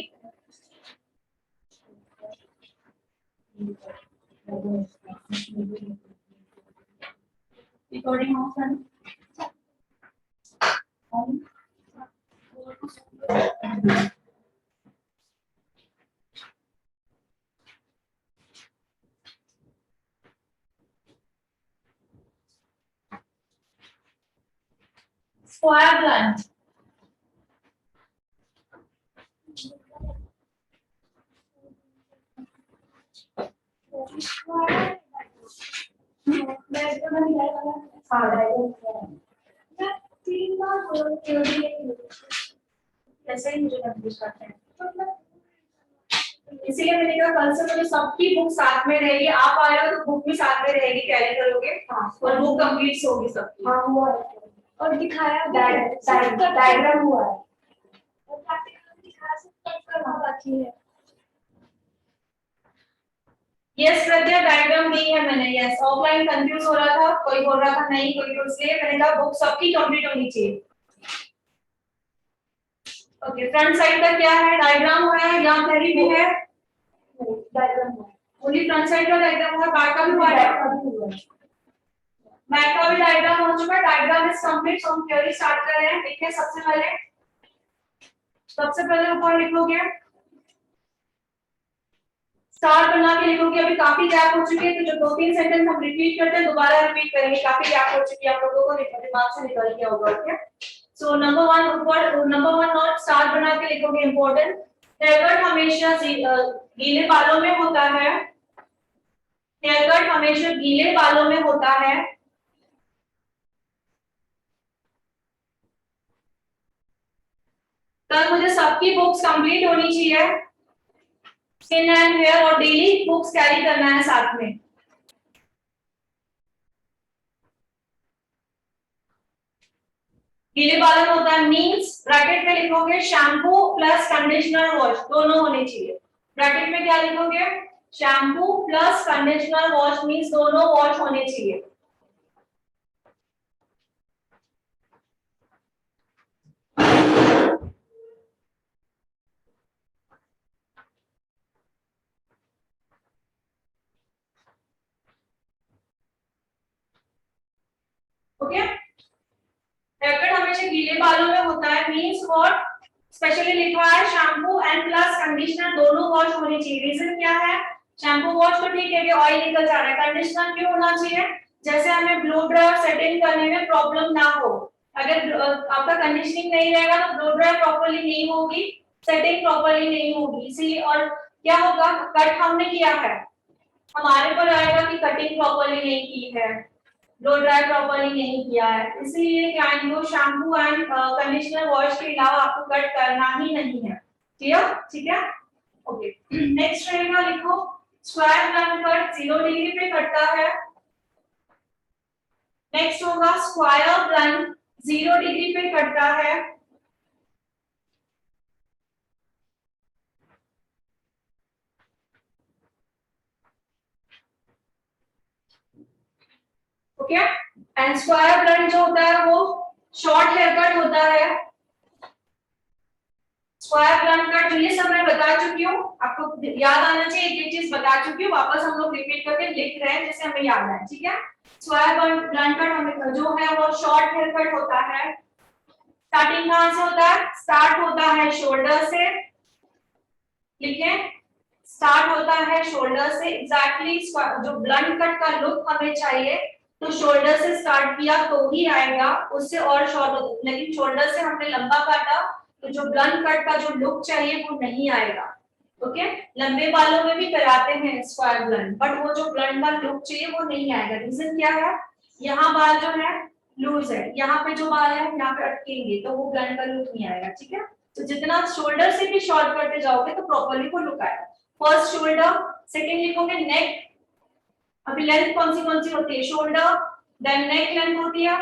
Recording off है स्क्वायर ब्लंट, ऐसे ही मुझे कंफ्यूज करते हैं, इसीलिए मैंने कहा कल से मुझे सबकी बुक साथ में रहेगी, आप आए हो तो बुक भी साथ में रहेगी, कैरी करोगे और बुक कंप्लीट होगी सबकी। हाँ हुआ और दिखाया डायग्राम हुआ है और प्रैक्टिकल दिखाया, सब कट करना बाकी है। यस प्रज्ञा डायग्राम दी है मैंने, यस ऑफलाइन कंफ्यूज हो रहा था, कोई बोल रहा था नहीं कोई, तो इसलिए मैंने कहा बुक सबकी कंप्लीट होनी चाहिए। ओके फ्रंट साइड का क्या है, डायग्राम हुआ है, यहाँ थ्योरी भी है, डायग्राम हुआ है, ओनली फ्रंट साइड का डायग्राम हुआ है, बैक का भी हुआ है, बैक का भी डायग्राम हो चुका है, डायग्राम इज कंप्लीट। हम थ्योरी स्टार्ट कर रहे हैं, देखिए सबसे पहले ऊपर लिखोगे स्टार बना के लिखोगे, अभी काफी गैप हो चुकी है, तो जो दो तीन सेंटेंस हम रिपीट करते हैं दोबारा रिपीट करेंगे, काफी गैप हो चुकी है, आप लोगों को दिमाग से निकल गया होगा, okay so number one note star बना के लिखोगे, इंपॉर्टेंट हेयर कट हमेशा गीले बालों में होता है, हेयर कट हमेशा गीले बालों में होता है, कल मुझे सबकी बुक्स कंप्लीट होनी चाहिए, स्किन एंड हेयर और डेली बुक्स कैरी करना है साथ में। गीले बालों में होता है मींस ब्रैकेट में लिखोगे शैम्पू प्लस कंडीशनर वॉश दोनों होने चाहिए, ब्रैकेट में क्या लिखोगे shampoo plus conditioner wash means दोनों वॉश होने चाहिए। ओके हेयरकट हमेशा गीले बालों में होता है मींस व्हाट, स्पेशली लिखा है शैम्पू एंड प्लस कंडीशनर दोनों वॉश होने चाहिए। रीजन क्या है, शैम्पू वॉश तो ठीक है कि ऑयल निकल जा रहा है, कंडीशनर क्यों होना चाहिए, जैसे हमें ब्लो ड्राई सेटिंग करने में प्रॉब्लम ना हो, अगर आपका कंडीशनिंग नहीं रहेगा तो ब्लो ड्राई प्रॉपर्ली नहीं होगी, सेटिंग प्रॉपर्ली नहीं होगी, इसीलिए और क्या होगा कट हमने किया है, हमारे पर आएगा कि कटिंग प्रॉपर्ली नहीं की है, ब्लो ड्राई प्रॉपर्ली नहीं किया है, इसलिए क्लाइंट को शैम्पू एंड कंडीशनर वॉश के अलावा आपको कट करना ही नहीं है। क्लियर? ठीक है, ओके। नेक्स्ट रहेगा, लिखो स्क्वायर ब्लंट कट 0 डिग्री पे कटता है। नेक्स्ट होगा स्क्वायर ब्लंट 0 डिग्री पे कटता है। ओके, एंड स्क्वायर ब्लंट जो होता है वो शॉर्ट हेयर कट होता है। स्क्वायर ब्लंट कट ये सब मैं बता चुकी हूँ, आपको याद आना चाहिए, एक चीज बता चुकी हूँ, वापस हम लोग रिपीट करके लिख रहे हैं जैसे हमें याद आए। ठीक है, स्क्वायर ब्लंट कट हमें जो है वो शॉर्ट हेयर कट होता है। स्टार्टिंग कहां से होता है? स्टार्ट होता है शोल्डर से। लिखें, स्टार्ट होता है शोल्डर से। एग्जैक्टली जो ब्लंट कट का लुक हमें चाहिए तो शोल्डर से स्टार्ट किया तो ही आएगा, उससे और शॉर्ट होता, लेकिन शोल्डर से हमने लंबा काटा तो जो ब्लंट कट का जो लुक चाहिए वो नहीं आएगा। ओके, लंबे बालों में भी कराते हैं स्क्वायर ब्लंट, बट वो जो ब्लंट का लुक चाहिए वो नहीं आएगा। रीजन क्या है? यहाँ बाल जो है लूज है, यहाँ पे जो बाल है यहाँ पे अटकेंगे तो वो ब्लंट का लुक नहीं आएगा। ठीक है, तो जितना शोल्डर से भी शॉर्ट करते जाओगे तो प्रॉपर्ली वो लुक आएगा। फर्स्ट शोल्डर, सेकंड लिखोगे नेक। अभी लेंथ कौन सी होती है? शोल्डर, देन नेक लेंथ होती है।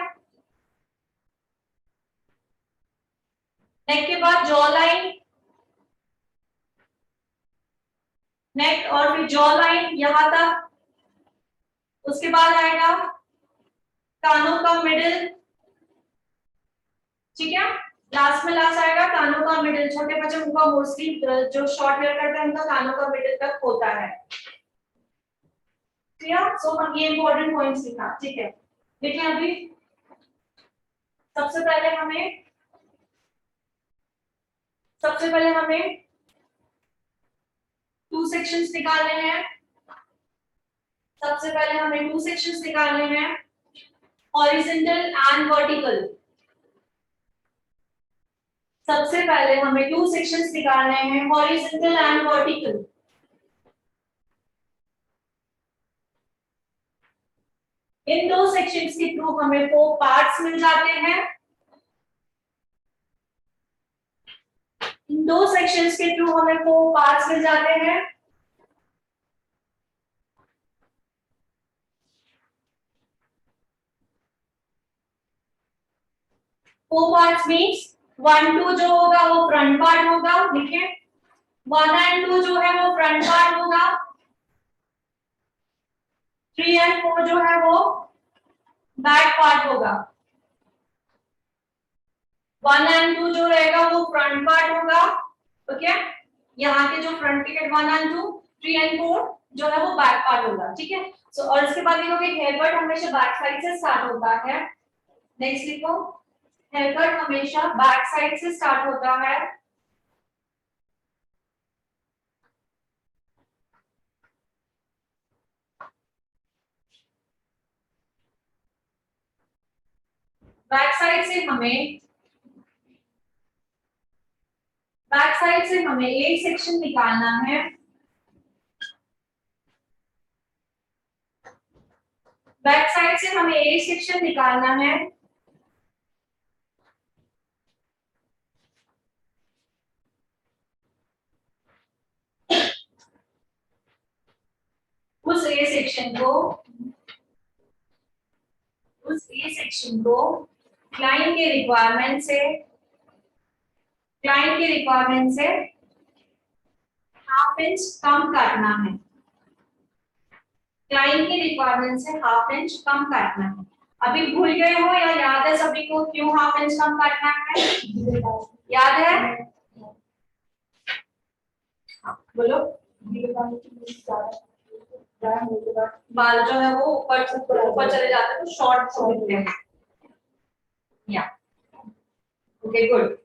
नेक के बाद जॉ लाइन, नेक और फिर जॉ लाइन यहां तक। उसके बाद आएगा कानों का मिडिल। ठीक है, लास्ट में लास्ट आएगा कानों का मिडिल। छोटे बच्चों उनका मोस्टली जो शॉर्ट हेयर करते हैं उनका कानों का मिडिल तक होता है। क्लियर? सो हम ये इंपॉर्टेंट पॉइंट्स लिखा। ठीक है, देखिए अभी सबसे पहले हमें टू सेक्शंस निकालने हैं। सबसे पहले हमें टू सेक्शंस निकालने हैं, हॉरिजॉन्टल एंड वर्टिकल। सबसे पहले हमें टू सेक्शंस निकालने हैं, हॉरिजॉन्टल एंड वर्टिकल। इन दो सेक्शंस के थ्रू हमें 4 पार्ट्स मिल जाते हैं। इन दो सेक्शंस के थ्रू हमें 4 पार्ट्स मिल जाते हैं। फोर पार्ट्स मीन्स 1 2 जो होगा वो फ्रंट पार्ट होगा। लिखे, 1 एंड 2 जो है वो फ्रंट पार्ट होगा। 3 एंड 4 जो है वो बैक पार्ट होगा। 1 एंड 2 जो रहेगा वो फ्रंट पार्ट होगा। ओके, यहाँ के जो फ्रंट के 1 एंड 2, 3 एंड 4 जो है वो बैक पार्ट होगा। ठीक है, सो और इसके बाद देखोगे हेयर कट हमेशा बैक साइड से स्टार्ट होता है। नेक्स्ट लिखो, हेयर कट हमेशा बैक साइड से स्टार्ट होता है। बैक साइड से हमें एक सेक्शन निकालना है। बैक साइड से हमें एक सेक्शन निकालना है। उस ए सेक्शन को क्लाइंट के रिक्वायरमेंट से हाफ इंच कम काटना है। क्लाइंट के रिक्वायरमेंट से हाफ इंच कम काटना है। अभी भूल गए हो या याद है सभी को क्यों हाफ इंच कम काटना है? याद है? बोलो। बाल जो है वो ऊपर चले जाते हैं तो शॉर्ट दिखते हैं। या ओके, गुड।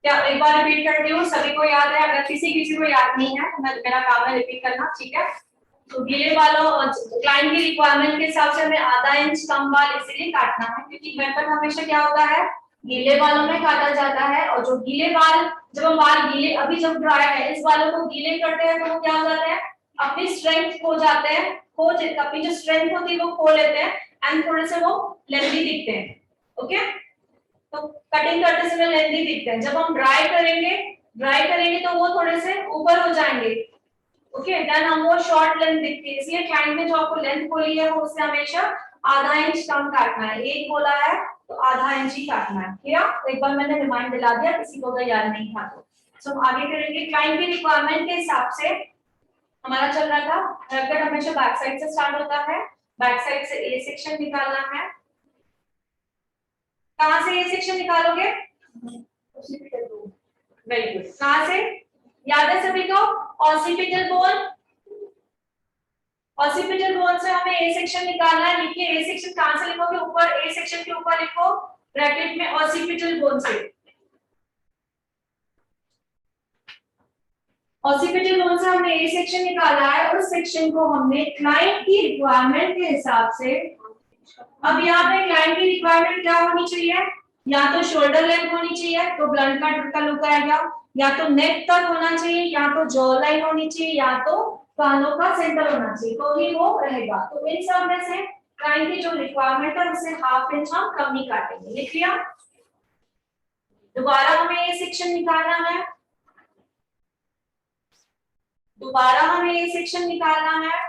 क्या एक बार रिपीट करती हूँ, सभी को याद है? अगर किसी को याद नहीं है तो मेरा काम है रिपीट करना। ठीक है, तो गीले बालों क्लाइंट की रिक्वायरमेंट के हिसाब से हमें आधा इंच कम बाल इसलिए काटना है क्योंकि हेयर कट हमेशा क्या होता है, गीले बालों में काटा जाता है। और जो गीले बाल, जब हम बाल गीले, अभी जब ड्राई है इस बालों को गीले करते हैं तो वो क्या हो जाते हैं, अपनी स्ट्रेंथ खो जाते हैं अपनी जो स्ट्रेंथ होती है वो खो लेते हैं एंड थोड़े से वो लेंथी दिखते हैं। ओके, तो कटिंग करते समय लेंथी दिखते हैं। जब हम ड्राई करेंगे तो वो थोड़े से ऊपर हो जाएंगे। ओके, देन हम वो शॉर्ट लेंथ दिखती है। इसलिए क्लाइंट ने जो आपको लेंथ बोली है वो उससे हमेशा आधा इंच कम काटना है। एक बोला है तो आधा इंच ही काटना है। क्लियर? एक बार मैंने रिमाइंड दिला दिया, किसी को अगर याद नहीं था तो। सो हम आगे करेंगे। क्लाइंट की रिक्वायरमेंट के हिसाब से हमारा चल रहा था हेयर कट हमेशा बैक साइड से स्टार्ट होता है। बैक साइड से ए सेक्शन निकालना है। कहां से ए सेक्शन निकालोगे? Very good. कहां से? याद है सभी को? Occipital bone. ऑसिपिटल बोन से हमें ए सेक्शन निकालना है। लिखिए ए सेक्शन कहां से लिखोगे? ऊपर ए सेक्शन के ऊपर लिखो ब्रैकेट में ऑसिपिटल बोन से। ऑसिपिटल बोन से हमने ए सेक्शन निकाला है। उस सेक्शन को हमने क्लाइंट की रिक्वायरमेंट के हिसाब से, अब यहाँ पे क्लाइंट की रिक्वायरमेंट क्या होनी चाहिए? या तो शोल्डर लेंथ होनी चाहिए तो ब्लंट कट का लुक आएगा, या तो नेक तक होना चाहिए, या तो जॉ लाइन होनी चाहिए, या तो कानों का सेंटर होना चाहिए, तो ही वो रहेगा। तो इन सब में से क्लाइंट की जो रिक्वायरमेंट है उससे हाफ इंच हम कम ही काटेंगे। लिख लिया? दोबारा हमें ये सेक्शन निकालना है। दोबारा हमें ये सेक्शन निकालना है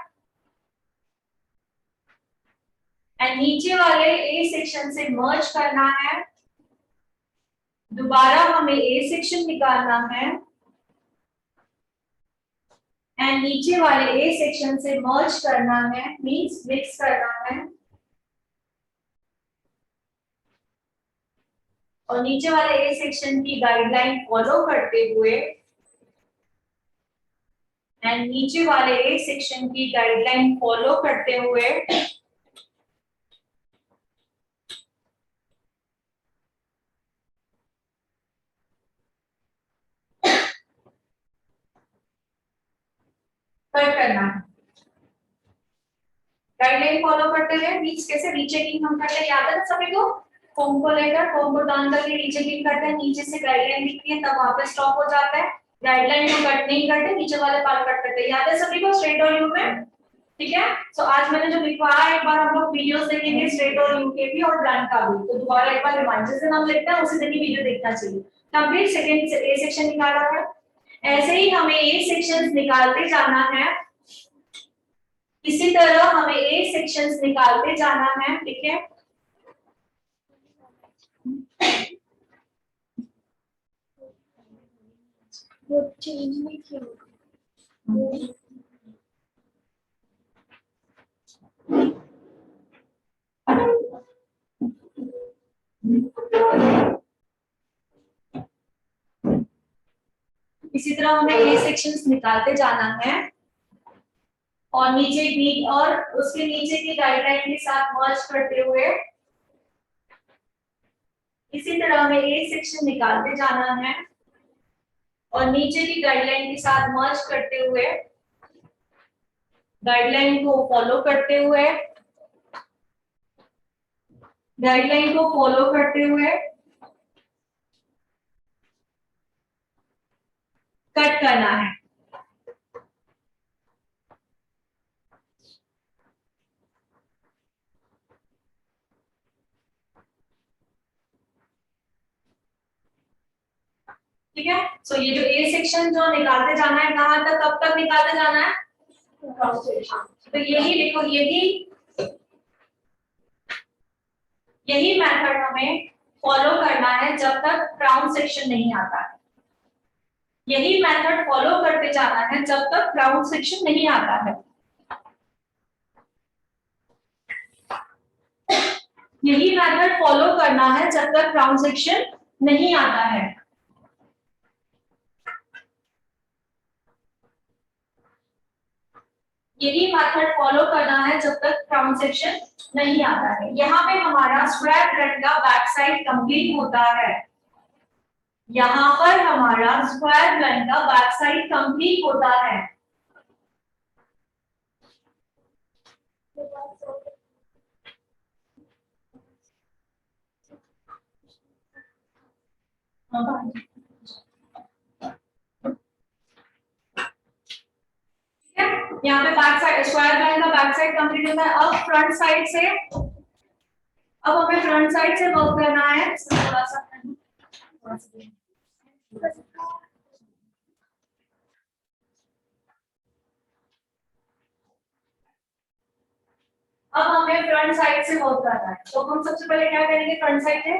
एंड नीचे वाले ए सेक्शन से मर्ज करना है। दोबारा हमें ए सेक्शन निकालना है एंड नीचे वाले ए सेक्शन से मर्ज करना है, मींस मिक्स करना है। और नीचे वाले ए सेक्शन की गाइडलाइन फॉलो करते हुए एंड नीचे वाले ए सेक्शन की गाइडलाइन फॉलो करते हुए कट करना है। गाइडलाइन फॉलो करते हुए मींस कैसे? रीचेकिंग हम करते हैं, याद है ना सभी को? फॉर्म को लेकर फॉर्म को डाउन करके रीचेकिंग करते हैं, नीचे से गाइडलाइन दिखती है तब वहां पे स्टॉप हो जाता है। गाइडलाइन को कट नहीं करते, नीचे वाले पार्ट कट करते हैं। याद है सभी को? स्ट्रेट और यू में। ठीक है, सो आज मैंने जो लिखवाया एक बार हम लोग वीडियोस देखेंगे स्ट्रेट और यू के भी और ब्लंट का भी। तो दोबारा एक बार रिमाइंडर से नाम लिखते हैं, उसी दिन की वीडियो देखना चाहिए। कंप्लीट सेकंड ए सेक्शन निकाला है। ऐसे ही हमें ए सेक्शंस निकालते जाना है। इसी तरह हमें ए सेक्शंस निकालते जाना है। ठीक है, वो चेंज नहीं किया। इसी तरह हमें ए सेक्शंस निकालते जाना है और नीचे भी और उसके नीचे की गाइडलाइन के साथ मर्ज करते हुए इसी तरह हमें ए सेक्शन निकालते जाना है और नीचे की गाइडलाइन के साथ मर्ज करते हुए गाइडलाइन को फॉलो करते हुए गाइडलाइन को फॉलो करते हुए कट करना है। ठीक है, सो ये जो ए सेक्शन जो निकालते जाना है, कहां तक कब तक निकालते जाना है? तो यही देखो, यही मेथड हमें फॉलो करना है जब तक क्राउन सेक्शन नहीं आता है। यही मेथड फॉलो करते जाना है जब तक क्राउन सेक्शन नहीं आता है। यही मेथड फॉलो करना है जब तक क्राउन सेक्शन नहीं आता है। यही मेथड फॉलो करना है जब तक क्राउन सेक्शन नहीं आता है। यहाँ पे हमारा स्क्वायर ब्लंट का बैक साइड कंप्लीट होता है। यहाँ पर हमारा स्क्वायर ब्लंट का बैक साइड कंप्लीट होता है। यहाँ पे बैक साइड स्क्वायर ब्लैंक का बैक साइड कंप्लीट होता है। अब फ्रंट साइड से, अब हमें फ्रंट साइड से वर्क करना है। थोड़ा सा अब हमें फ्रंट साइड से वर्क करना है, तो हम सबसे पहले क्या करेंगे, फ्रंट साइड से,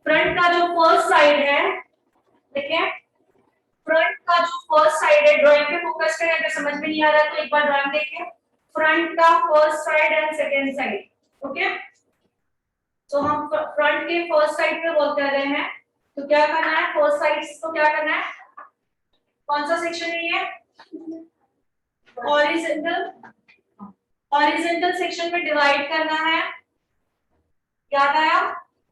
फ्रंट का जो फर्स्ट साइड है, ठीक है, फ्रंट का जो फर्स्ट साइड है, ड्राइंग पे फोकस करें, अगर समझ में नहीं आ रहा तो एक बार ड्राइंग देखिए, फ्रंट का first side and second side, okay. तो हम फ्रंट के फर्स्ट साइड पे वर्क कर रहे हैं, तो क्या करना है, फर्स्ट साइड को क्या करना है, कौन सा सेक्शन है ये, हॉरिजॉन्टल सेक्शन में डिवाइड करना है, याद आया,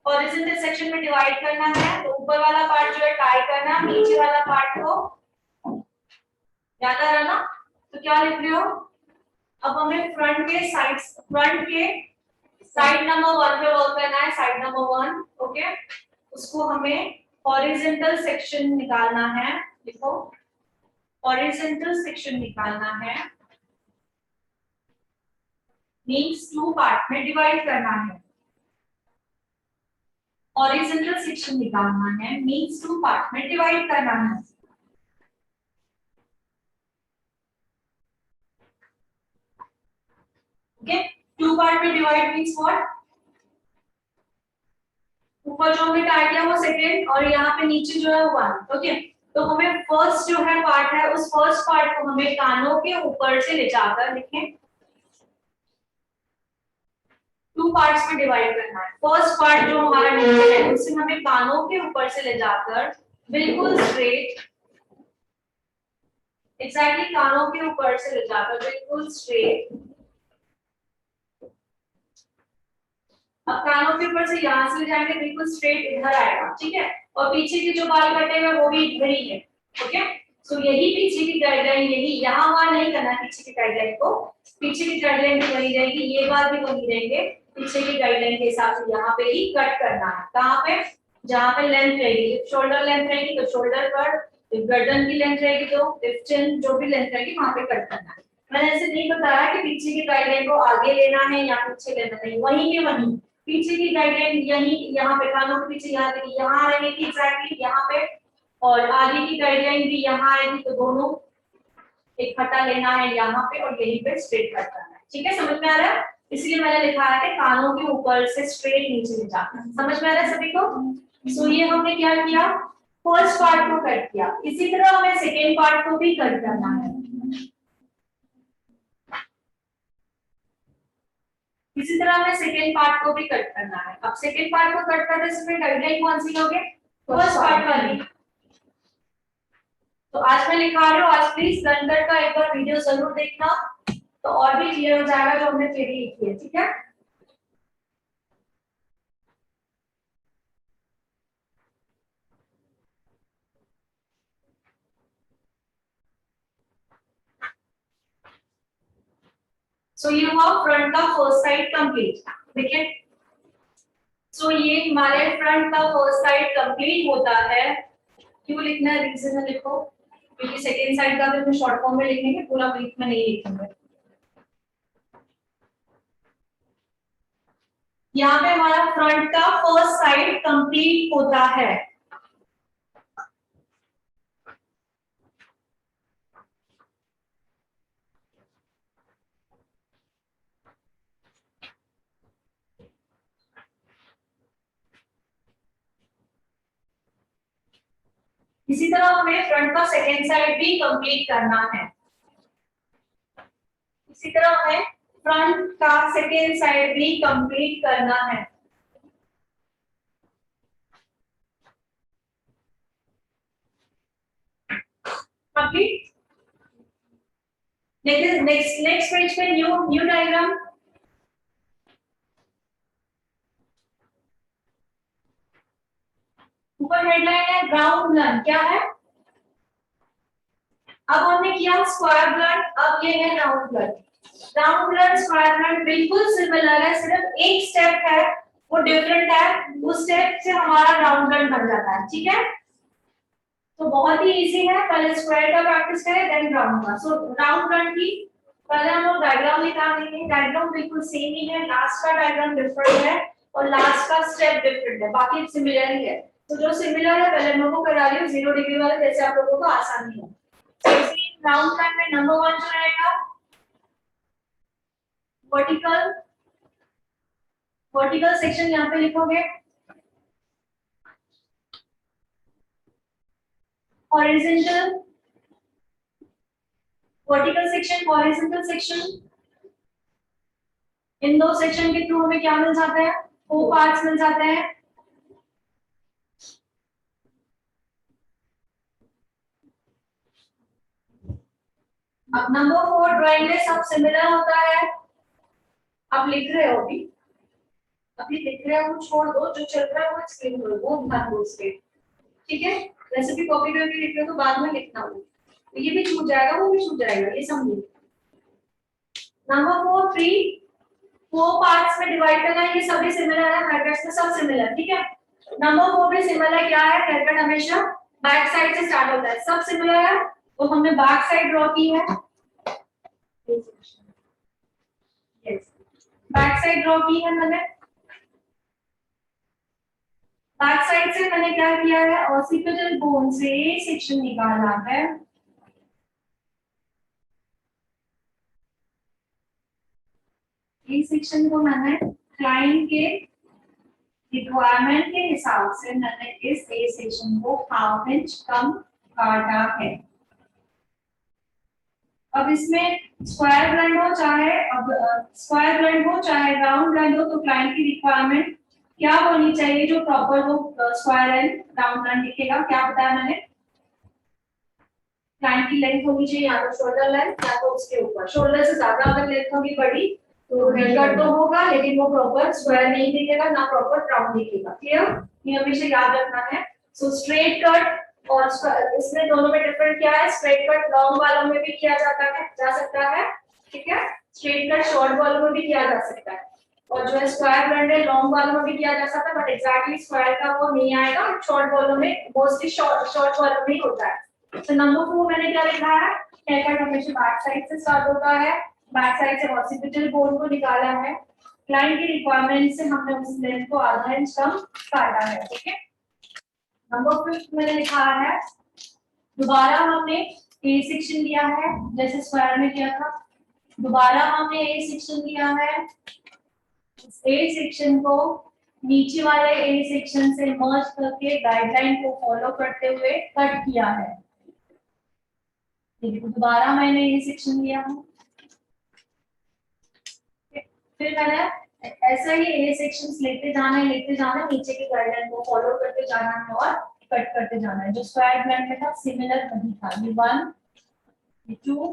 हॉरिजॉन्टल सेक्शन में डिवाइड करना है, तो ऊपर वाला पार्ट जो है टाई करना, नीचे वाला पार्ट को, याद आ रहा ना, तो क्या लिख रहे हो, अब हमें फ्रंट के साइड नंबर 1 पे वर्क करना है, साइड नंबर 1, ओके, उसको हमें हॉरिजॉन्टल सेक्शन निकालना है, देखो हॉरिजॉन्टल सेक्शन निकालना है, मींस 2 पार्ट में डिवाइड करना है, हॉरिजॉन्टल सेक्शन निकालना है मींस 2 पार्ट में डिवाइड करना है, ओके, 2 पार्ट में डिवाइड मींस व्हाट, ऊपर जो हमने टाइप किया वो सेकंड और यहाँ पे नीचे जो है 1, ओके। तो हमें फर्स्ट जो है पार्ट है, उस फर्स्ट पार्ट को हमें कानों के ऊपर से ले जाकर, लिखें 2 पार्ट्स में डिवाइड करना है, फर्स्ट पार्ट जो हमारा नीचे है उसे हमें कानों के ऊपर से ले जाकर बिल्कुल स्ट्रेट, एग्जैक्टली कानों के ऊपर से ले जाकर बिल्कुल स्ट्रेट, अब कानों के ऊपर से यहाँ से ले जाएंगे बिल्कुल स्ट्रेट इधर आएगा, ठीक है, और पीछे के जो बाल कटे हुए वो भी इधर ही है, ओके। सो यही पीछे की गाइडलाइन, यही यहाँ वहां नहीं करना पीछे की गाइडलाइन को, पीछे की गाइडलाइन भी वही रहेगी, ये बात भी वही रहेंगे, पीछे की गाइडलाइन के हिसाब से यहाँ पे ही कट करना है, कहाँ पे, जहाँ पे लेंथ रहेगी, शोल्डर लेंथ रहेगी तो शोल्डर पर, गर्दन की लेंथ रहेगी तो चिन जो भी लेंथ रहेगी वहां पे कट करना है। मैंने ऐसे नहीं बताया कि पीछे की गाइडलाइन को आगे लेना है या पीछे लेना नहीं, वहीं के वहीं पीछे की गाइडलाइन यही यहाँ पे कानों के पीछे यहाँ रहेगी एग्जैक्टली यहाँ पे, और आगे की गाइडलाइन भी यहाँ आएगी, तो दोनों इकट्ठा लेना है यहाँ पे और यहीं पे स्ट्रेट कट करना है, ठीक है, समझ में आ रहा है, इसलिए मैंने लिखा है कि कानों के ऊपर से स्ट्रेट नीचे ले जाना, समझ में आ रहा है सभी को। सो ये हमने क्या किया, फर्स्ट पार्ट को कट किया, इसी तरह हमें सेकेंड पार्ट को भी कट करना है, इसी तरह हमें सेकेंड पार्ट को भी कट करना है। अब सेकेंड पार्ट को कट करने से गाइडलाइन कौन सी लोगे, फर्स्ट पार्ट वाली, तो आज मैं लिखा रही हूँ, आज प्लीज लर्नर का एक बार वीडियो जरूर देखना, तो और भी क्लियर हो जाएगा जो हमने थ्योरी लिखी है, ठीक है। सो ये हुआ फ्रंट का फर्स्ट साइड कंप्लीट, देखिए, सो ये हमारे फ्रंट का फर्स्ट साइड कंप्लीट होता है, क्यों लिखना है, रीजन है लिखो, क्योंकि सेकेंड साइड का भी हम शॉर्ट फॉर्म में लिखेंगे, पूरा ब्रीफ में नहीं लिखेंगे। यहाँ पे हमारा फ्रंट का फर्स्ट साइड कंप्लीट होता है, इसी तरह हमें फ्रंट का सेकेंड साइड भी कंप्लीट करना है, इसी तरह हमें फ्रंट का सेकेंड साइड भी कंप्लीट करना है, कंप्लीट। नेक्स्ट पेज पे न्यू डायग्राम, ऊपर हेडलाइन है ग्राउंड ब्लंट, क्या है, अब हमने किया स्क्वायर ब्लंट, अब ये है round blunt, round blunt square blunt बिल्कुल सिमिलर है, सिर्फ एक स्टेप है वो डिफरेंट है, उस स्टेप से हमारा राउंड ब्लंट बन जाता है, ठीक है। तो बहुत ही इजी है, पहले स्क्वायर का प्रैक्टिस करें देन राउंड का। सो राउंड रन की पहले हम लोग डायग्राम निकाल लेंगे। डायग्राम बिल्कुल सेम ही है, लास्ट का डायग्राम डिफरेंट है और लास्ट का स्टेप डिफरेंट है, बाकी सिमिलर ही है। तो जो सिमिलर है पहले मैं वो करा रही हूँ 0 डिग्री वाला, जैसे आप लोगों को आसानी हो। तो राउंड रन में नंबर 1 जो रहेगा वर्टिकल, वर्टिकल सेक्शन यहाँ पे लिखोगे, horizontal, vertical section, horizontal section, इन दो सेक्शन के थ्रू हमें क्या मिल जाता है, 4 पार्ट्स मिल जाते हैं। अब नंबर 4 ड्राइंग में सब सिमिलर होता है। आप लिख रहे हो अभी लिख रहे हो, छोड़ दो, जो चल रहा है वो स्क्रीन पर वो ध्यान दो उस पे, ठीक है। रेसिपी कॉपी करके लिख रहे हो तो बाद में लिखना हो, तो ये भी छूट जाएगा वो भी छूट जाएगा, ये समझो। नंबर 4 3 4 पार्ट्स में डिवाइड करना है, ये सभी सिमिलर है, हेयरकट्स में सब सिमिलर, ठीक है। नंबर 4 भी सिमिलर क्या है, हेयरकट हमेशा बैक साइड से स्टार्ट होता है, सब सिमिलर है। तो हमने बैक साइड ड्रॉ की है, यस बैक साइड ड्रॉ की है मैंने। बैक साइड से मैंने क्या किया है, ऑसिपिटल बोन से सेक्शन निकाला है, इस सेक्शन को मैंने क्लाइंट के रिक्वायरमेंट के हिसाब से मैंने इस ए सेक्शन को हाफ इंच कम काटा है। अब इसमें स्क्वायर ब्लेंड हो चाहे स्क्वायर ब्लेंड हो चाहे राउंड ब्लेंड हो, तो क्लाइंट की रिक्वायरमेंट क्या होनी चाहिए, जो प्रॉपर वो स्क्वायर एंड राउंड ब्लेंड दिखेगा। क्या बताया मैंने, क्लाइंट की लेंथ होनी चाहिए या तो शोल्डर लेंथ या तो उसके ऊपर, शोल्डर से ज्यादा अगर लेंथ होगी बड़ी तो हेयरकट तो होगा लेकिन वो प्रॉपर स्क्वायर नहीं दिखेगा, ना प्रॉपर राउंड दिखेगा। क्लियर, ये हमेशा याद रखना है। सो स्ट्रेट कट और इसमें दोनों में डिफरेंट क्या है, स्ट्रेट कट लॉन्ग वालों में भी किया जाता है, जा सकता है, ठीक है। स्ट्रेट कट शॉर्ट वालों में भी किया जा सकता है, और जो है स्क्वायर ब्लेंड है लॉन्ग वालों में भी किया जा सकता है, बट एग्जैक्टली स्क्वायर का वो नहीं आएगा, शॉर्ट वालों में मोस्टली शॉर्ट वालों में ही होता है। तो नंबर 4 मैंने क्या लिखा है, हेयरकट हमेशा बैक साइड से स्टार्ट होता है, बैक साइड से ऑसिपिटल बोन को निकाला है, क्लाइंट की रिक्वायरमेंट से हमने उस लेंथ को आधा इंच कम काटा है, ठीक है। नंबर 5 मैंने लिखा है, दोबारा हमने ए सेक्शन लिया है जैसे स्क्वायर में किया था, दोबारा हमने ए सेक्शन लिया है, ए सेक्शन को नीचे वाले ए सेक्शन से मर्ज करके गाइडलाइन को फॉलो करते हुए कट किया है, ठीक है। दोबारा मैंने ये सेक्शन लिया है, फिर मैंने ऐसा ही ए सेक्शंस लेते जाना है नीचे की गाइडलाइन को फॉलो करते जाना है और कट करते जाना है। जो स्क्वायर ब्लेंड में था सिमिलर वही था, ये 1 ये 2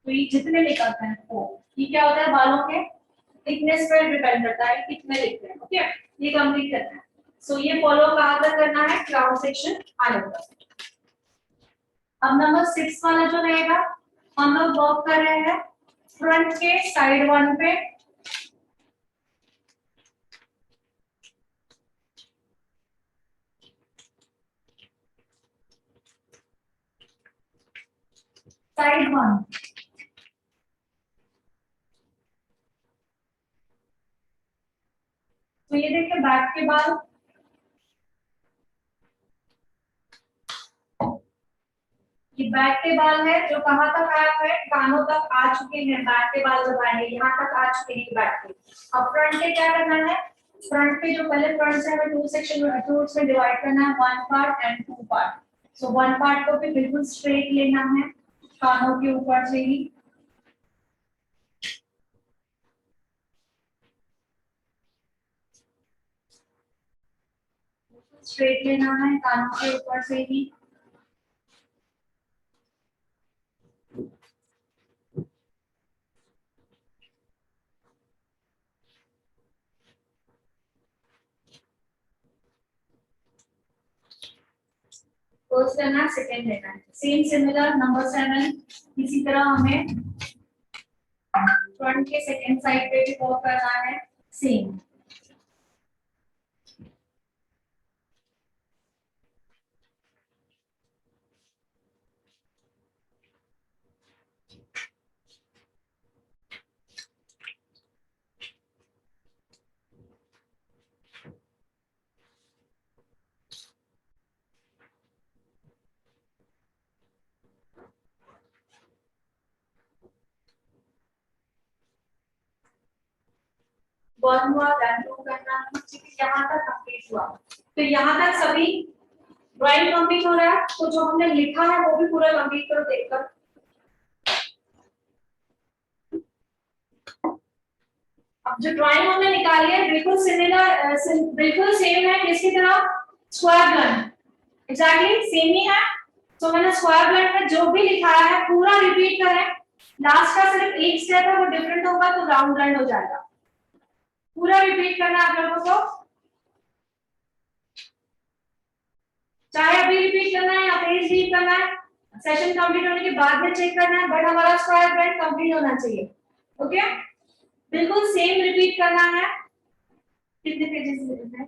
3 जितने लिखा है 4, ये क्या होता है बालों के थिकनेस पर डिपेंड करता है कितने लिखते हैं, ओके। ये कंप्लीट करना है। सो ये फॉलो कहां तक करना है, क्राउन सेक्शन आने तक। अब नंबर 6 वाला जो रहेगा, हम लोग वर्क कर रहे हैं फ्रंट के साइड 1 पे, साइड 1। तो ये देखिए बैक के बाल, ये बैक के बाल है जो कहां तक आया है, कानों तक आ चुके हैं, बैक के बाल जब आएंगे यहाँ तक आ चुके हैं बैक के। अब फ्रंट के क्या करना है, फ्रंट के जो पहले फ्रंट से हमें 2 सेक्शन में 2 में डिवाइड करना है, 1 part and 2 part. So 1 part को भी बिल्कुल स्ट्रेट लेना है कानों के ऊपर से ही, स्ट्रेट लेना है कानों के ऊपर से ही। फर्स्ट लेना है, सेकंड लेना है, सेम सिमिलर नंबर 7 इसी तरह हमें फ्रंट के सेकंड साइड पे भी वर्क करना है सेम। 1 हुआ, देन 2 करना है, ठीक है, यहाँ तक कंप्लीट हुआ। तो यहाँ तक सभी ड्राइंग कंप्लीट हो रहा है, तो जो हमने लिखा है वो भी पूरा कंप्लीट करो देखकर। अब जो ड्राइंग हमने निकाली है बिल्कुल सिमिलर, बिल्कुल सेम है किसकी तरह, स्क्वायर ब्लंट, एग्जैक्टली सेम ही है। तो मैंने स्क्वायर ब्लंट में जो भी लिखाया है पूरा रिपीट करें, लास्ट का सिर्फ एक स्टेप है वो डिफरेंट होगा तो राउंड ब्लंट हो जाएगा। पूरा रिपीट करना है आप लोगों को, चाहे अभी रिपीट करना है या पेज रीड करना है, सेशन कंप्लीट होने के बाद में चेक करना है, बट हमारा स्क्वायर ब्लंट कंप्लीट होना चाहिए। ओके, बिल्कुल सेम रिपीट करना है। कितने पेजेस लिखना है,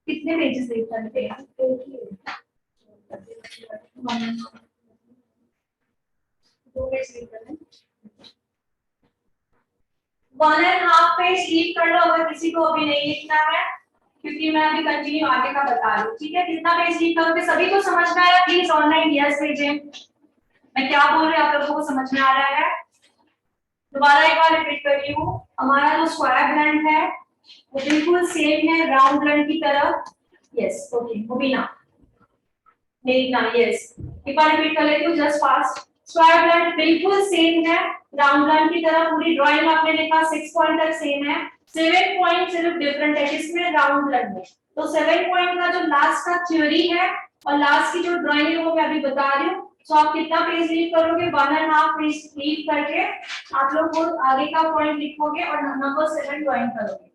कितने पेजेस रीड करते हैं, दो पेज रीड करना है, 1.5 पेज रीड कर लो अगर किसी को अभी नहीं लिखना है, क्योंकि मैं अभी कंटिन्यू आगे का बता रही हूँ, ठीक है। कितना पेज रीड करोगे, सभी को समझ में आया, प्लीज ऑनलाइन यस भेजें, मैं क्या बोल रही हूँ आप लोगों को समझ में आ रहा है। दोबारा एक बार रिपीट कर रही हूँ, हमारा जो स्क्वायर ब्लंट है वो बिल्कुल सेम है राउंड ब्लंट की तरह। यस, ओके, मुबीना मेरी ना, यस, एक बार रिपीट कर लेती हूँ जस्ट फास्ट। स्क्वायर ब्लंट बिल्कुल सेम है राउंड ब्लंट की तरह, पूरी ड्राइंग आपने देखा 6 पॉइंट तक सेम है, 7 पॉइंट सिर्फ डिफरेंट है किसमें, राउंड ब्लंट में। तो 7 पॉइंट का जो लास्ट का थ्योरी है और लास्ट की जो ड्राइंग है वो मैं अभी बता रही हूँ। तो आप कितना पेज रीड करोगे, 1.5 पेज रीड करके आप लोग वो आगे का पॉइंट लिखोगे और नंबर 7 ड्राइंग करोगे।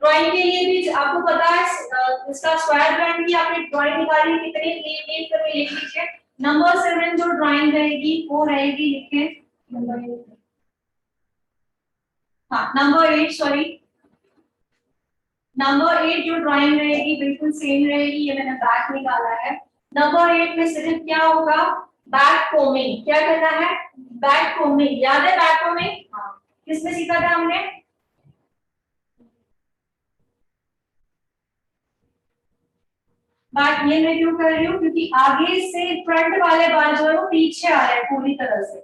ड्राइंग के लिए भी आपको पता है, इसका स्क्वायर ब्लंट की आपने ड्राइंग निकाली, कितनी लीव करके लिख लीजिए। नंबर 7 जो ड्राइंग रहेगी वो रहेगी, लिखे नंबर 8, हाँ नंबर 8, सॉरी नंबर 8 जो ड्राइंग रहेगी बिल्कुल सेम रहेगी, ये मैंने बैक निकाला है। नंबर 8 में सिर्फ क्या होगा, बैक कोमिंग, क्या करना है, बैक कोमिंग, याद है बैक कोमिंग, हाँ किसमें सीखा था हमने, बात ये मैं क्यों कर रही हूँ, क्योंकि आगे से फ्रंट वाले बाल जो है वो पीछे आ रहे हैं पूरी तरह से,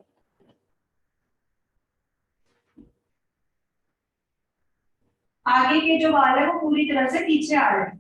आगे के जो बाल है वो पूरी तरह से पीछे आ रहे हैं।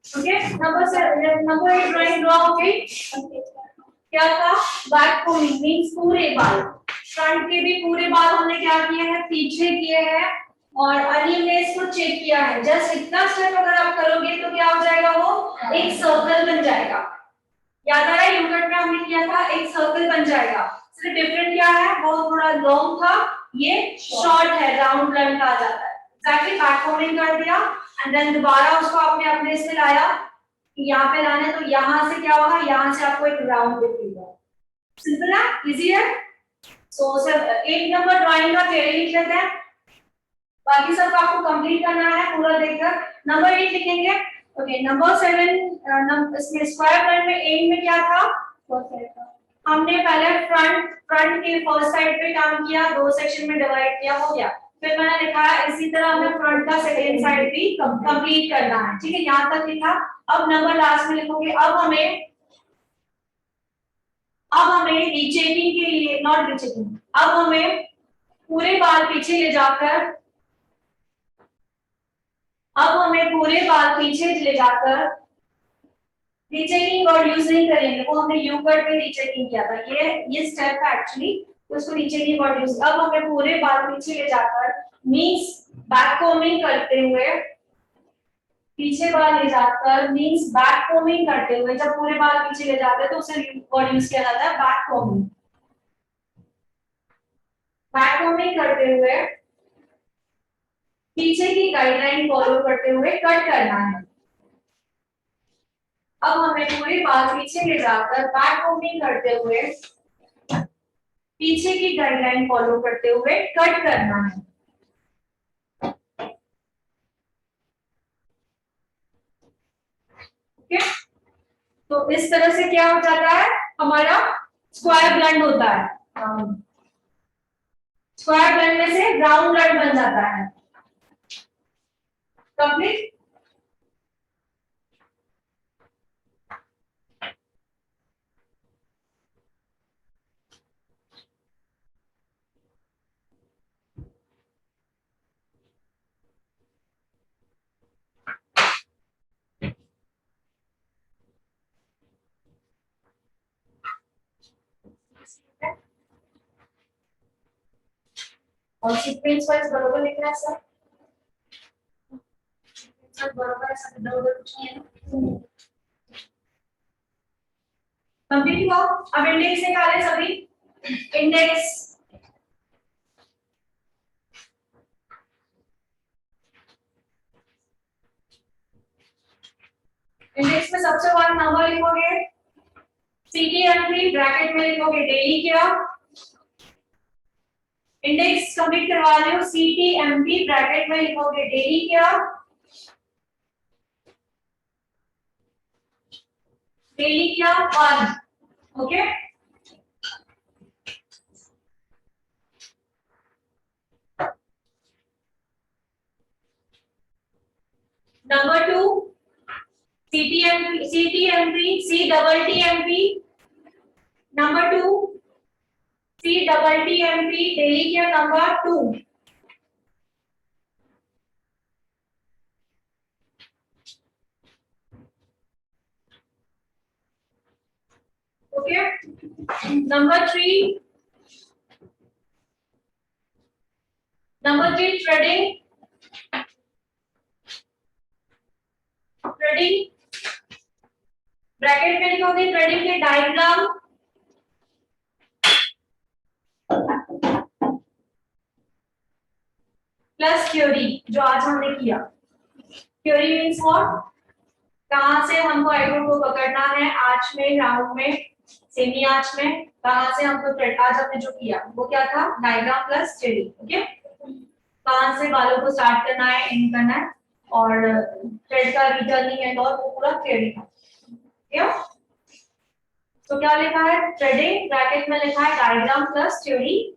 ओके, नंबर 8 ड्राइंग ड्रॉ हो गई। क्या था, बैक कोमिंग मींस पूरे बाल, फ्रंट के भी पूरे बाल हमने क्या किए हैं, पीछे किए हैं, और अनिल ने इसको चेक किया है। जस्ट इतना स्टेप अगर आप करोगे तो क्या हो जाएगा, वो एक सर्कल बन जाएगा। याद आ रहा है, यूनिट में हमने किया था, एक सर्कल बन जाएगा। सिर्फ डिफरेंट क्या है, वो थोड़ा लॉन्ग था, ये शॉर्ट है, राउंड रन का आ जाता है। एग्जैक्टली बैक कोमिंग कर दिया एंड देन दोबारा उसको आपने अपने इसमें लाया, यहाँ पे लाना है तो यहाँ से क्या होगा, यहाँ से आपको एक राउंड दिखेगा। सिंपल है, इजी है। सो सर एक नंबर ड्राइंग का थ्योरी लिख लेते हैं, बाकी सब आपको कंप्लीट करना है पूरा देखकर। नंबर 8 लिखेंगे। ओके, नंबर 7 इसमें स्क्वायर ब्लैंड में एम में क्या था, हमने पहले फ्रंट के फर्स्ट साइड पे काम किया, दो सेक्शन में डिवाइड किया, हो गया। फिर मैंने लिखा इसी तरह हमें फ्रंट का सेकेंड साइड भी कंप्लीट करना है, ठीक है, यहाँ तक लिखा। अब नंबर लास्ट में लिखोगे। अब हमें रीचेकिंग के लिए, नॉट रीचेकिंग, अब हमें पूरे बाल पीछे ले जाकर, अब हमें पूरे बाल पीछे ले जाकर रीचेकिंग वर्ड यूज नहीं करेंगे, वो हमने यू कट पे रीचेकिंग किया था, ये स्टेप है एक्चुअली, तो उसको रीचेकिंग वर्ड यूज। अब हमें पूरे बाल पीछे ले जाकर मींस बैक कोमिंग करते हुए, पीछे बाल ले जाकर मींस बैक कोमिंग करते हुए, जब पूरे बाल पीछे ले जाते हैं तो उसे वर्ड यूज किया जाता है बैक कोमिंग। बैक कोमिंग करते हुए पीछे की गाइडलाइन फॉलो करते हुए कट करना है। अब हमें पूरे बाल पीछे ले जाकर बैक कोमिंग करते हुए पीछे की गाइडलाइन फॉलो करते हुए कट करना है। ओके, तो इस तरह से क्या हो जाता है, हमारा स्क्वायर ब्लंड होता है, स्क्वायर ब्लंड में से राउंड ब्लंड बन जाता है। कंप्लीट। और सीक्वेंस वाइज बरोबर लिखना है सर, सब बरोबर है, सब इधर-उधर कुछ नहीं है। कंप्लीट हुआ। अब इंडेक्स निकालें सभी। इंडेक्स इंडेक्स में सबसे पहले नंबर लिखोगे, CTMP ब्रैकेट में लिखोगे डेली क्या, इंडेक्स कंप्लीट करवा रहे हो, CTMP ब्रैकेट में लिखोगे डेली क्या, डेली क्या 1। Okay, number 2 CTMP CTTMP number 2 CTTMP daily क्या number 2। Okay, number 3 threading, threading bracket में लिखोगे थ्रेडिंग के डायग्राम प्लस थ्योरी, जो आज हमने किया। थ्योरी मींस व्हाट, कहां से हमको आइडिया को पकड़ना है, आंच में, राउंड में, सेमी आंच में, कहां से हमको थ्रेड, आज हमने जो किया वो क्या था, डायग्राम प्लस थ्योरी। ओके, कहां से बालों को स्टार्ट करना है, एंड करना है, और थ्रेड का रिटर्निंग एंड और वो पूरा थ्योरी था। क्या तो क्या लिखा है, थ्रेडिंग ब्रैकेट में लिखा है डायग्राम प्लस थ्योरी।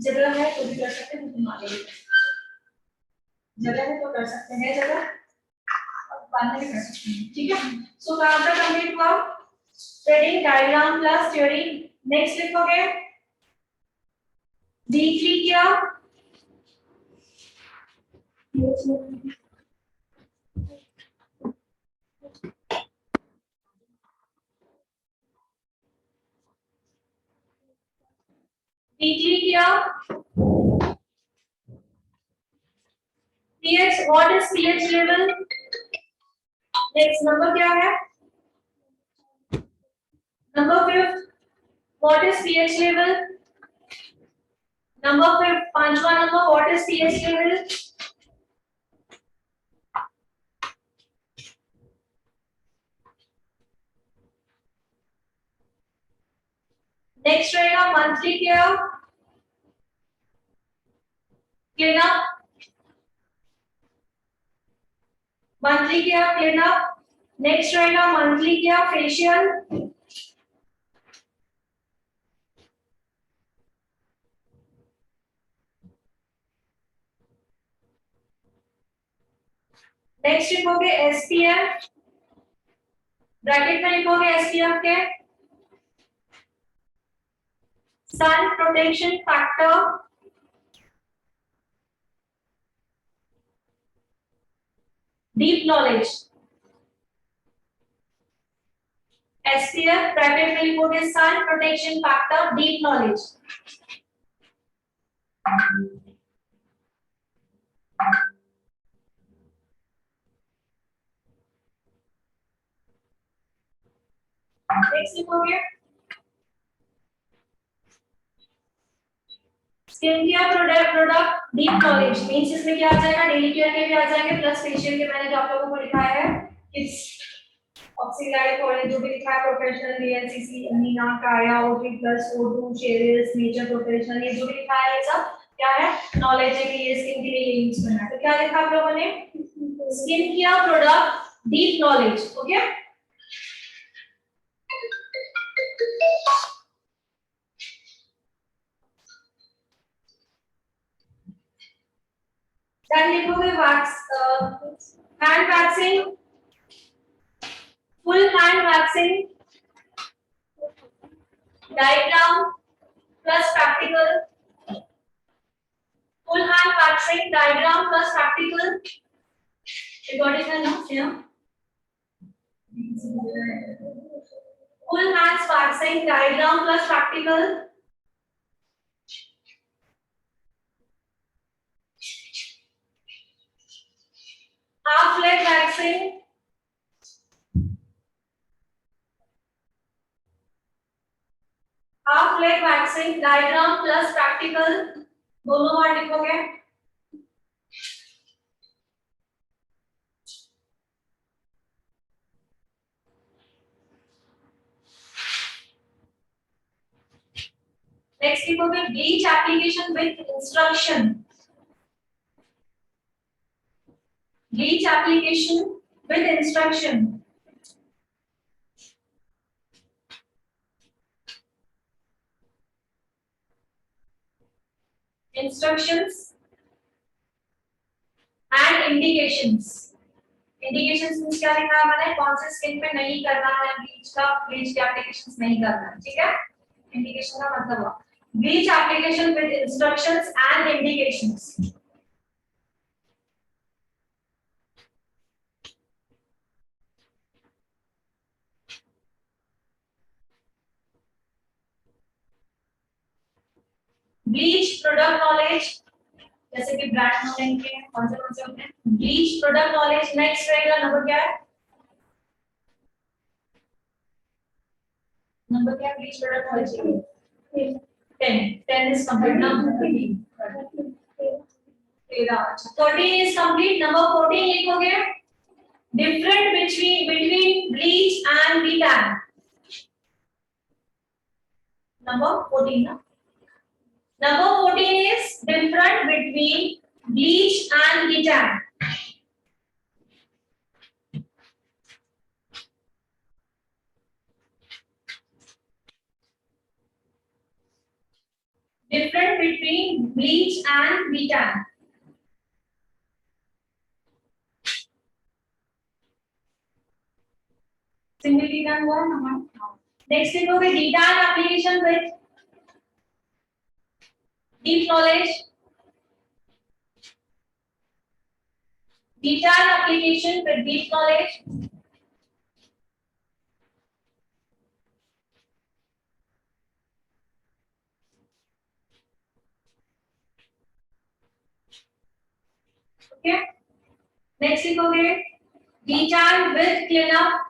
जगह है तो भी कर सकते हैं, जगह है तो कर सकते हैं, जगह बाद में भी कर सकते हैं। ठीक है, सो कहां तक कंप्लीट हुआ, threading diagram plus theory. Next लिखोगे D3 क्या, D3 क्या, pH, what is pH level. Next number क्या है, number 5, what is pH level. Number 5, पांचवा number, what is pH level. Next रहेगा monthly care, cleanup, monthly care cleanup. Next रहेगा मंथली केयर फेशियल, नेक्स्ट लिखोगे एसपीएफ, ब्रैकेट में लिखोगे एसपीएफ के sun protection factor deep knowledge, SPF bracket में लिखोगे sun protection factor deep knowledge. Next लिखोगे skin care product deep knowledge means इसमें क्या आ जाएगा, डेली केयर के भी आ जाएंगे प्लस फेशियल के। मैंने जो आप लोगों को लिखा है किस ऑक्सीलाइड कॉलेज जो भी लिखा है प्रोफेशनल वीएलसीसी अमीना काया OT plus O2 Cheryl's nature professional, ये जो भी लिखा है ये सब क्या है, नॉलेज है कि ये स्किन के लिए ये यूज करना है। तो क्या लिखा आप लोगों ने, skin care product deep knowledge. Okay, then लिखोगे wax hand waxing, full hand waxing diagram plus practical, full hand waxing diagram plus practical. Recording है ना क्या, full hand waxing diagram plus practical, half leg waxing, half leg waxing diagram plus practical, दोनों बार लिखोगे। नेक्स्ट लिखोगे bleach application with instruction, bleach application with instruction, instructions and indications. Indications means क्या लिखा है मैंने, कौन से स्किन पे नहीं करना है ब्लीच का, ब्लीच के एप्लीकेशंस नहीं करना है, ठीक है। इंडिकेशन का मतलब हुआ bleach application with instructions and indications. Bleach product knowledge, जैसे कि ब्रांड नॉलेज के कौन से होते हैं, ब्लीच प्रोडक्ट नॉलेज। नेक्स्ट रहेगा नंबर क्या है, नंबर क्या है ब्लीच प्रोडक्ट नॉलेज के, 10 इज कंप्लीट ना, 13 अच्छा 13 इज कंप्लीट। नंबर 14 लिखोगे डिफरेंट बिटवीन ब्लीच एंड बीटैन, नंबर 14 ना, number 14 is different between bleach and betan. Different between bleach and betan. Single betan हुआ है ना। Next लिखोगे betan application with deep knowledge. Betan application with deep knowledge. Okay. Next लिखोगे betan with cleanup.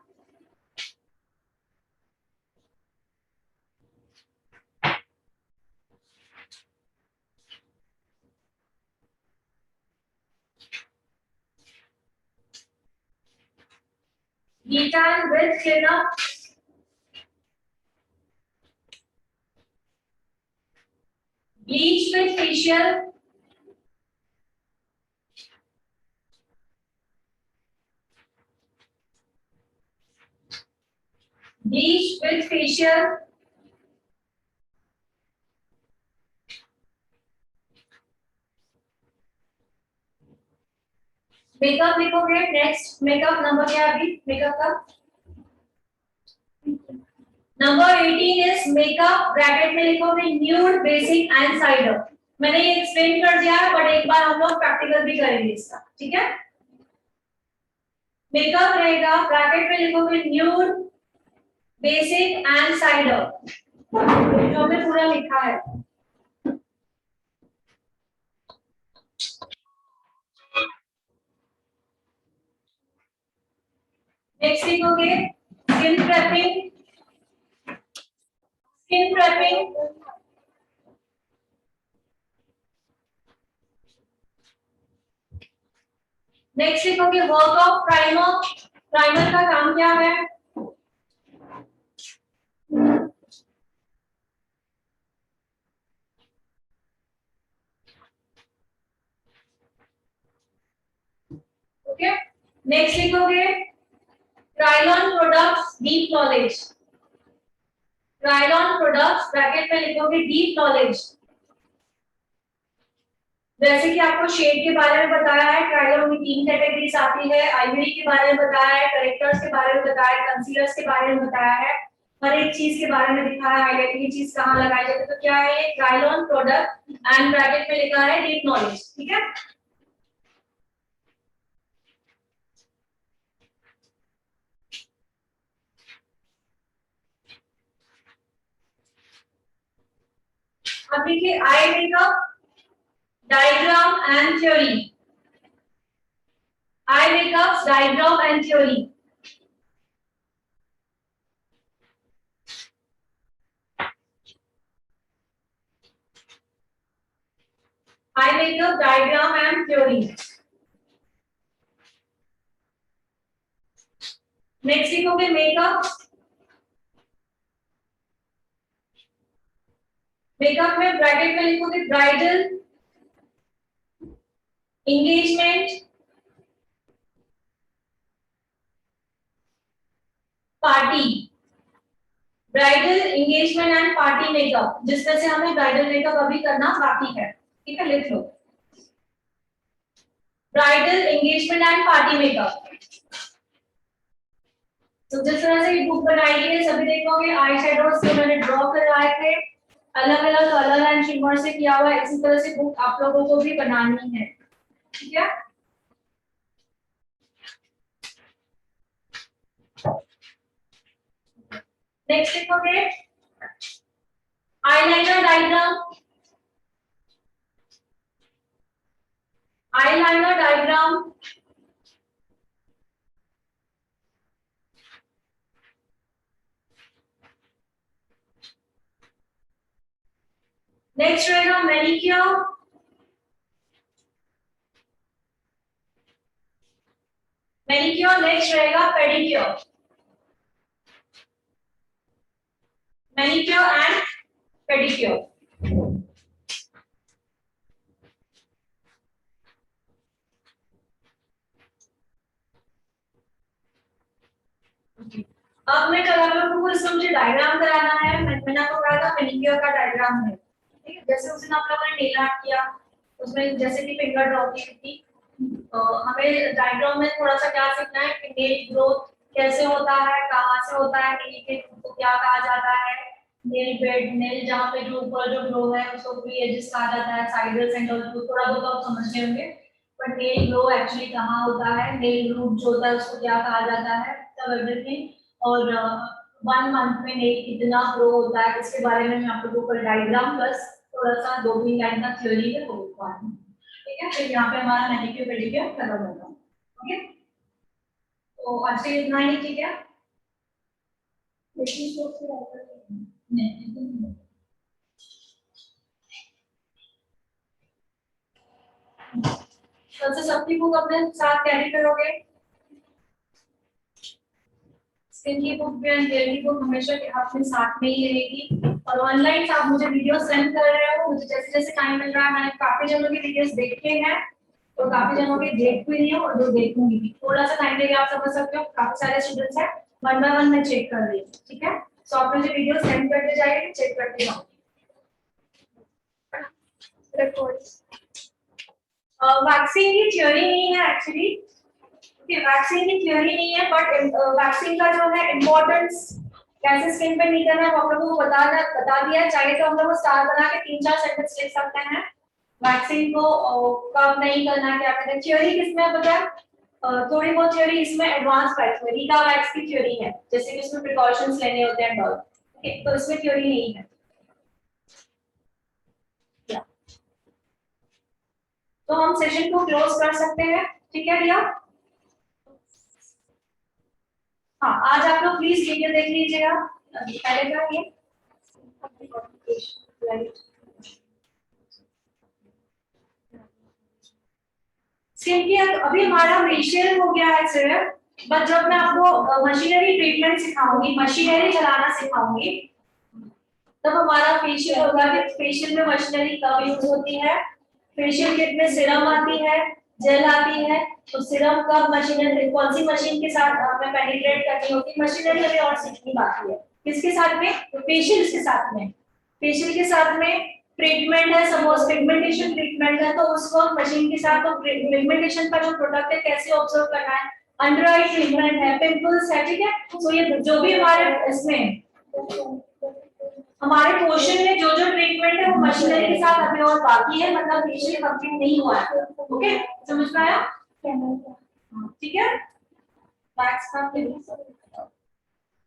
Betan with cleanup. Bleach with facial. Bleach with facial. Makeup लिखोगे नेक्स्ट, मेकअप नंबर क्या है अभी मेकअप का? नंबर 18 इज मेकअप, ब्रैकेट में लिखोगे न्यूड, बेसिक एंड साइडर। मैंने ये एक्सप्लेन कर दिया है बट एक बार हम लोग प्रैक्टिकल भी करेंगे इसका, ठीक है? मेकअप रहेगा, ब्रैकेट में लिखोगे न्यूड, बेसिक एंड साइडर, जो हमने पूरा लिखा है। नेक्स्ट लिखोगे skin prepping, skin prepping, next लिखोगे वर्क ऑफ प्राइमर, प्राइमर का काम क्या है? ओके, नेक्स्ट लिखोगे trial products deep knowledge, trial products bracket में लिखोगे डीप नॉलेज। जैसे कि आपको शेड के बारे में बताया है, ट्रायल में 3 कैटेगरीज आती है, आइवरी के बारे में बताया है, करेक्टर्स के बारे में बताया है, कंसीलर्स के बारे में बताया है, हर एक चीज के बारे में लिखा है, हाईलाइटिंग की चीज कहाँ लगाई जाती है। तो क्या है ये trial on product and bracket में लिखा है डीप नॉलेज, ठीक है? अब देखिए eye makeup diagram and theory, eye makeups diagram and theory। eye makeup diagram and theory। Next लिखोगे मेकअप, मेकअप में ब्रैकेट में लिखोगे bridal, engagement, party, bridal engagement and party makeup, जिसमें से हमें ब्राइडल मेकअप अभी करना बाकी है, ठीक है? लिख लो bridal engagement and party makeup. तो जिस तरह से बुक बनाई है सभी देखोगे आई शेडोज से मैंने ड्रॉ करवाए थे, अलग अलग कलर एंड शिमर से किया हुआ है, इसी तरह से बुक आप लोगों को भी बनानी है, ठीक है? नेक्स्ट लिखोगे eyeliner diagram, eyeliner diagram, next रहेगा मैनिक्योर, मैनिक्योर, नेक्स्ट रहेगा पेडिक्योर, मैनिक्योर एंड पेडिक्योर। अब मैं कल आप लोगों को इसमें मुझे डायग्राम कराना है, मैंने आपको कहा था मैनिक्योर का डायग्राम है, ठीक है? जैसे उस दिन आप लोगों ने नेल आर्ट किया, उसमें जैसे कि फिंगर ड्रॉ की थी, हमें डायग्राम में थोड़ा सा क्या सीखना है कि नेल ग्रोथ कैसे होता है, कहाँ से होता है, नेल के को क्या कहा जाता है, नेल बेड, नेल जहाँ पे जो ऊपर जो ग्रो है उसको फ्री एजेस कहा जाता है, साइडर्स एंड ऑल, थोड़ा बहुत आप समझ गए होंगे, पर नेल ग्रो एक्चुअली कहाँ होता है, नेल रूट जो होता है उसको क्या कहा जाता है, सब एवरीथिंग। और 1 मंथ में नेल कितना ग्रो होता है इसके बारे में मैं आप लोगों को डायग्राम प्लस थोड़ा सा 2-3 लाइन का थ्योरी है वो बताऊंगी, ठीक है? फिर यहाँ पे हमारा मैनिक्योर पेडिक्योर खत्म होगा, ओके? तो आज के इतना ही, ठीक है? नहीं कल से सबकी बुक अपने साथ कैरी करोगे, स्किन की बुक भी एंड डेली बुक हमेशा अपने साथ में ही रहेगी। और ऑनलाइन आप मुझे वीडियो सेंड कर रहे हो, मुझे जैसे जैसे टाइम मिल रहा है, मैंने काफी जनों की वीडियोस देखे हैं तो काफी जनों की देख भी रही हूँ और जो देखूंगी भी, थोड़ा सा टाइम लेके आप समझ सकते हो, काफी सारे स्टूडेंट्स हैं, 1 बाय 1 मैं चेक कर रही हूँ, ठीक है? सो आप मुझे वीडियो सेंड करते जाइए, चेक करते जाओ। रिकॉर्ड्स वैक्सीन की थ्योरी नहीं है एक्चुअली, वैक्सीन की थ्योरी नहीं है, बट वैक्सीन का जो है इम्पोर्टेंस कैसे स्किन पे नहीं करना है वो आप लोगों को बता दिया। चाहे तो हम लोग स्टार बना के 3-4 सेंटेंस लिख सकते हैं वैक्सीन को कब नहीं करना, क्या करना। थ्योरी किसमें पता है? थोड़ी बहुत थ्योरी इसमें एडवांस वैक्स में रीका वैक्स की थ्योरी है, जैसे कि इसमें प्रिकॉशंस लेने होते हैं डॉल, ओके, तो इसमें थ्योरी नहीं है। तो हम सेशन को क्लोज कर सकते हैं, ठीक है भैया? हाँ, आज आप लोग प्लीज वीडियो देख लीजिएगा पहले का ये स्किन की। अभी हमारा फेशियल हो गया है सिर्फ, बट जब मैं आपको मशीनरी ट्रीटमेंट सिखाऊंगी, मशीनरी चलाना सिखाऊंगी, तब हमारा फेशियल होगा कि फेशियल में मशीनरी कब यूज होती है, फेशियल किट में सिरम आती है, जेल आती है, तो सिरम कब मशीनरी कौन सी मशीन के साथ हमें पेनिट्रेट करनी होती है, मशीनरी हमें और सीखनी बाकी है। किसके साथ में? फेशियल के साथ में। फेशियल के साथ में ट्रीटमेंट है, सपोज पिगमेंटेशन ट्रीटमेंट है, तो उस वक्त मशीन के साथ तो पिगमेंटेशन का जो प्रोडक्ट है कैसे ऑब्जर्व करना है, अंडर आई ट्रीटमेंट है, पिंपल्स है, ठीक है। तो ये जो भी हमारे इसमें हमारे पोर्शन में जो जो ट्रीटमेंट है वो मशीनरी के साथ अभी और बाकी है, मतलब फेशियल कंप्लीट नहीं हुआ है, ओके, समझ में आया? ठीक है। वैक्स का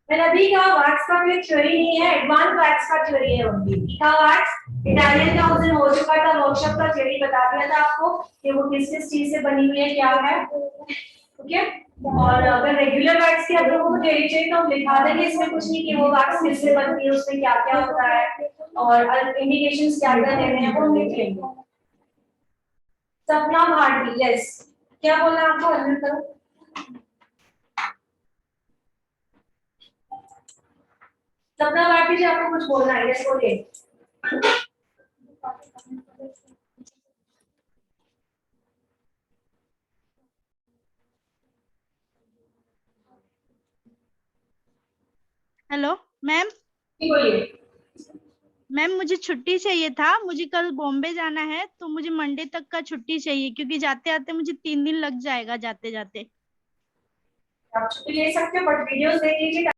मैंने अभी कहा वैक्स का कोई थ्योरी नहीं है, एडवांस वैक्स का थ्योरी है ओनली। टीका वैक्स इटालियन का उस दिन हो चुका था, वर्कशॉप का थ्योरी बता दिया था आपको कि वो किस किस चीज से बनी हुई है, क्या है, ओके। और अगर रेगुलर वैक्स की आप लोगों को थ्योरी चाहिए तो हम लिखा देंगे, इसमें कुछ नहीं कि वो वैक्स किससे बनती है, उसमें क्या क्या होता है और इंडिकेशंस क्या क्या देने हैं वो हम लिख लेंगे। सपना भारती, यस, क्या बोलना है आपको? अनम्यूट करो। सपना भारती जी, आपको कुछ बोलना है? यस बोलिए। Hello ma'am. बोलिए। मैम मुझे छुट्टी चाहिए था, मुझे कल बॉम्बे जाना है, तो मुझे मंडे तक का छुट्टी चाहिए क्योंकि जाते आते मुझे 3 दिन लग जाएगा जाते जाते। आप छुट्टी ले सकते हो, बट वीडियोस देख लीजिए।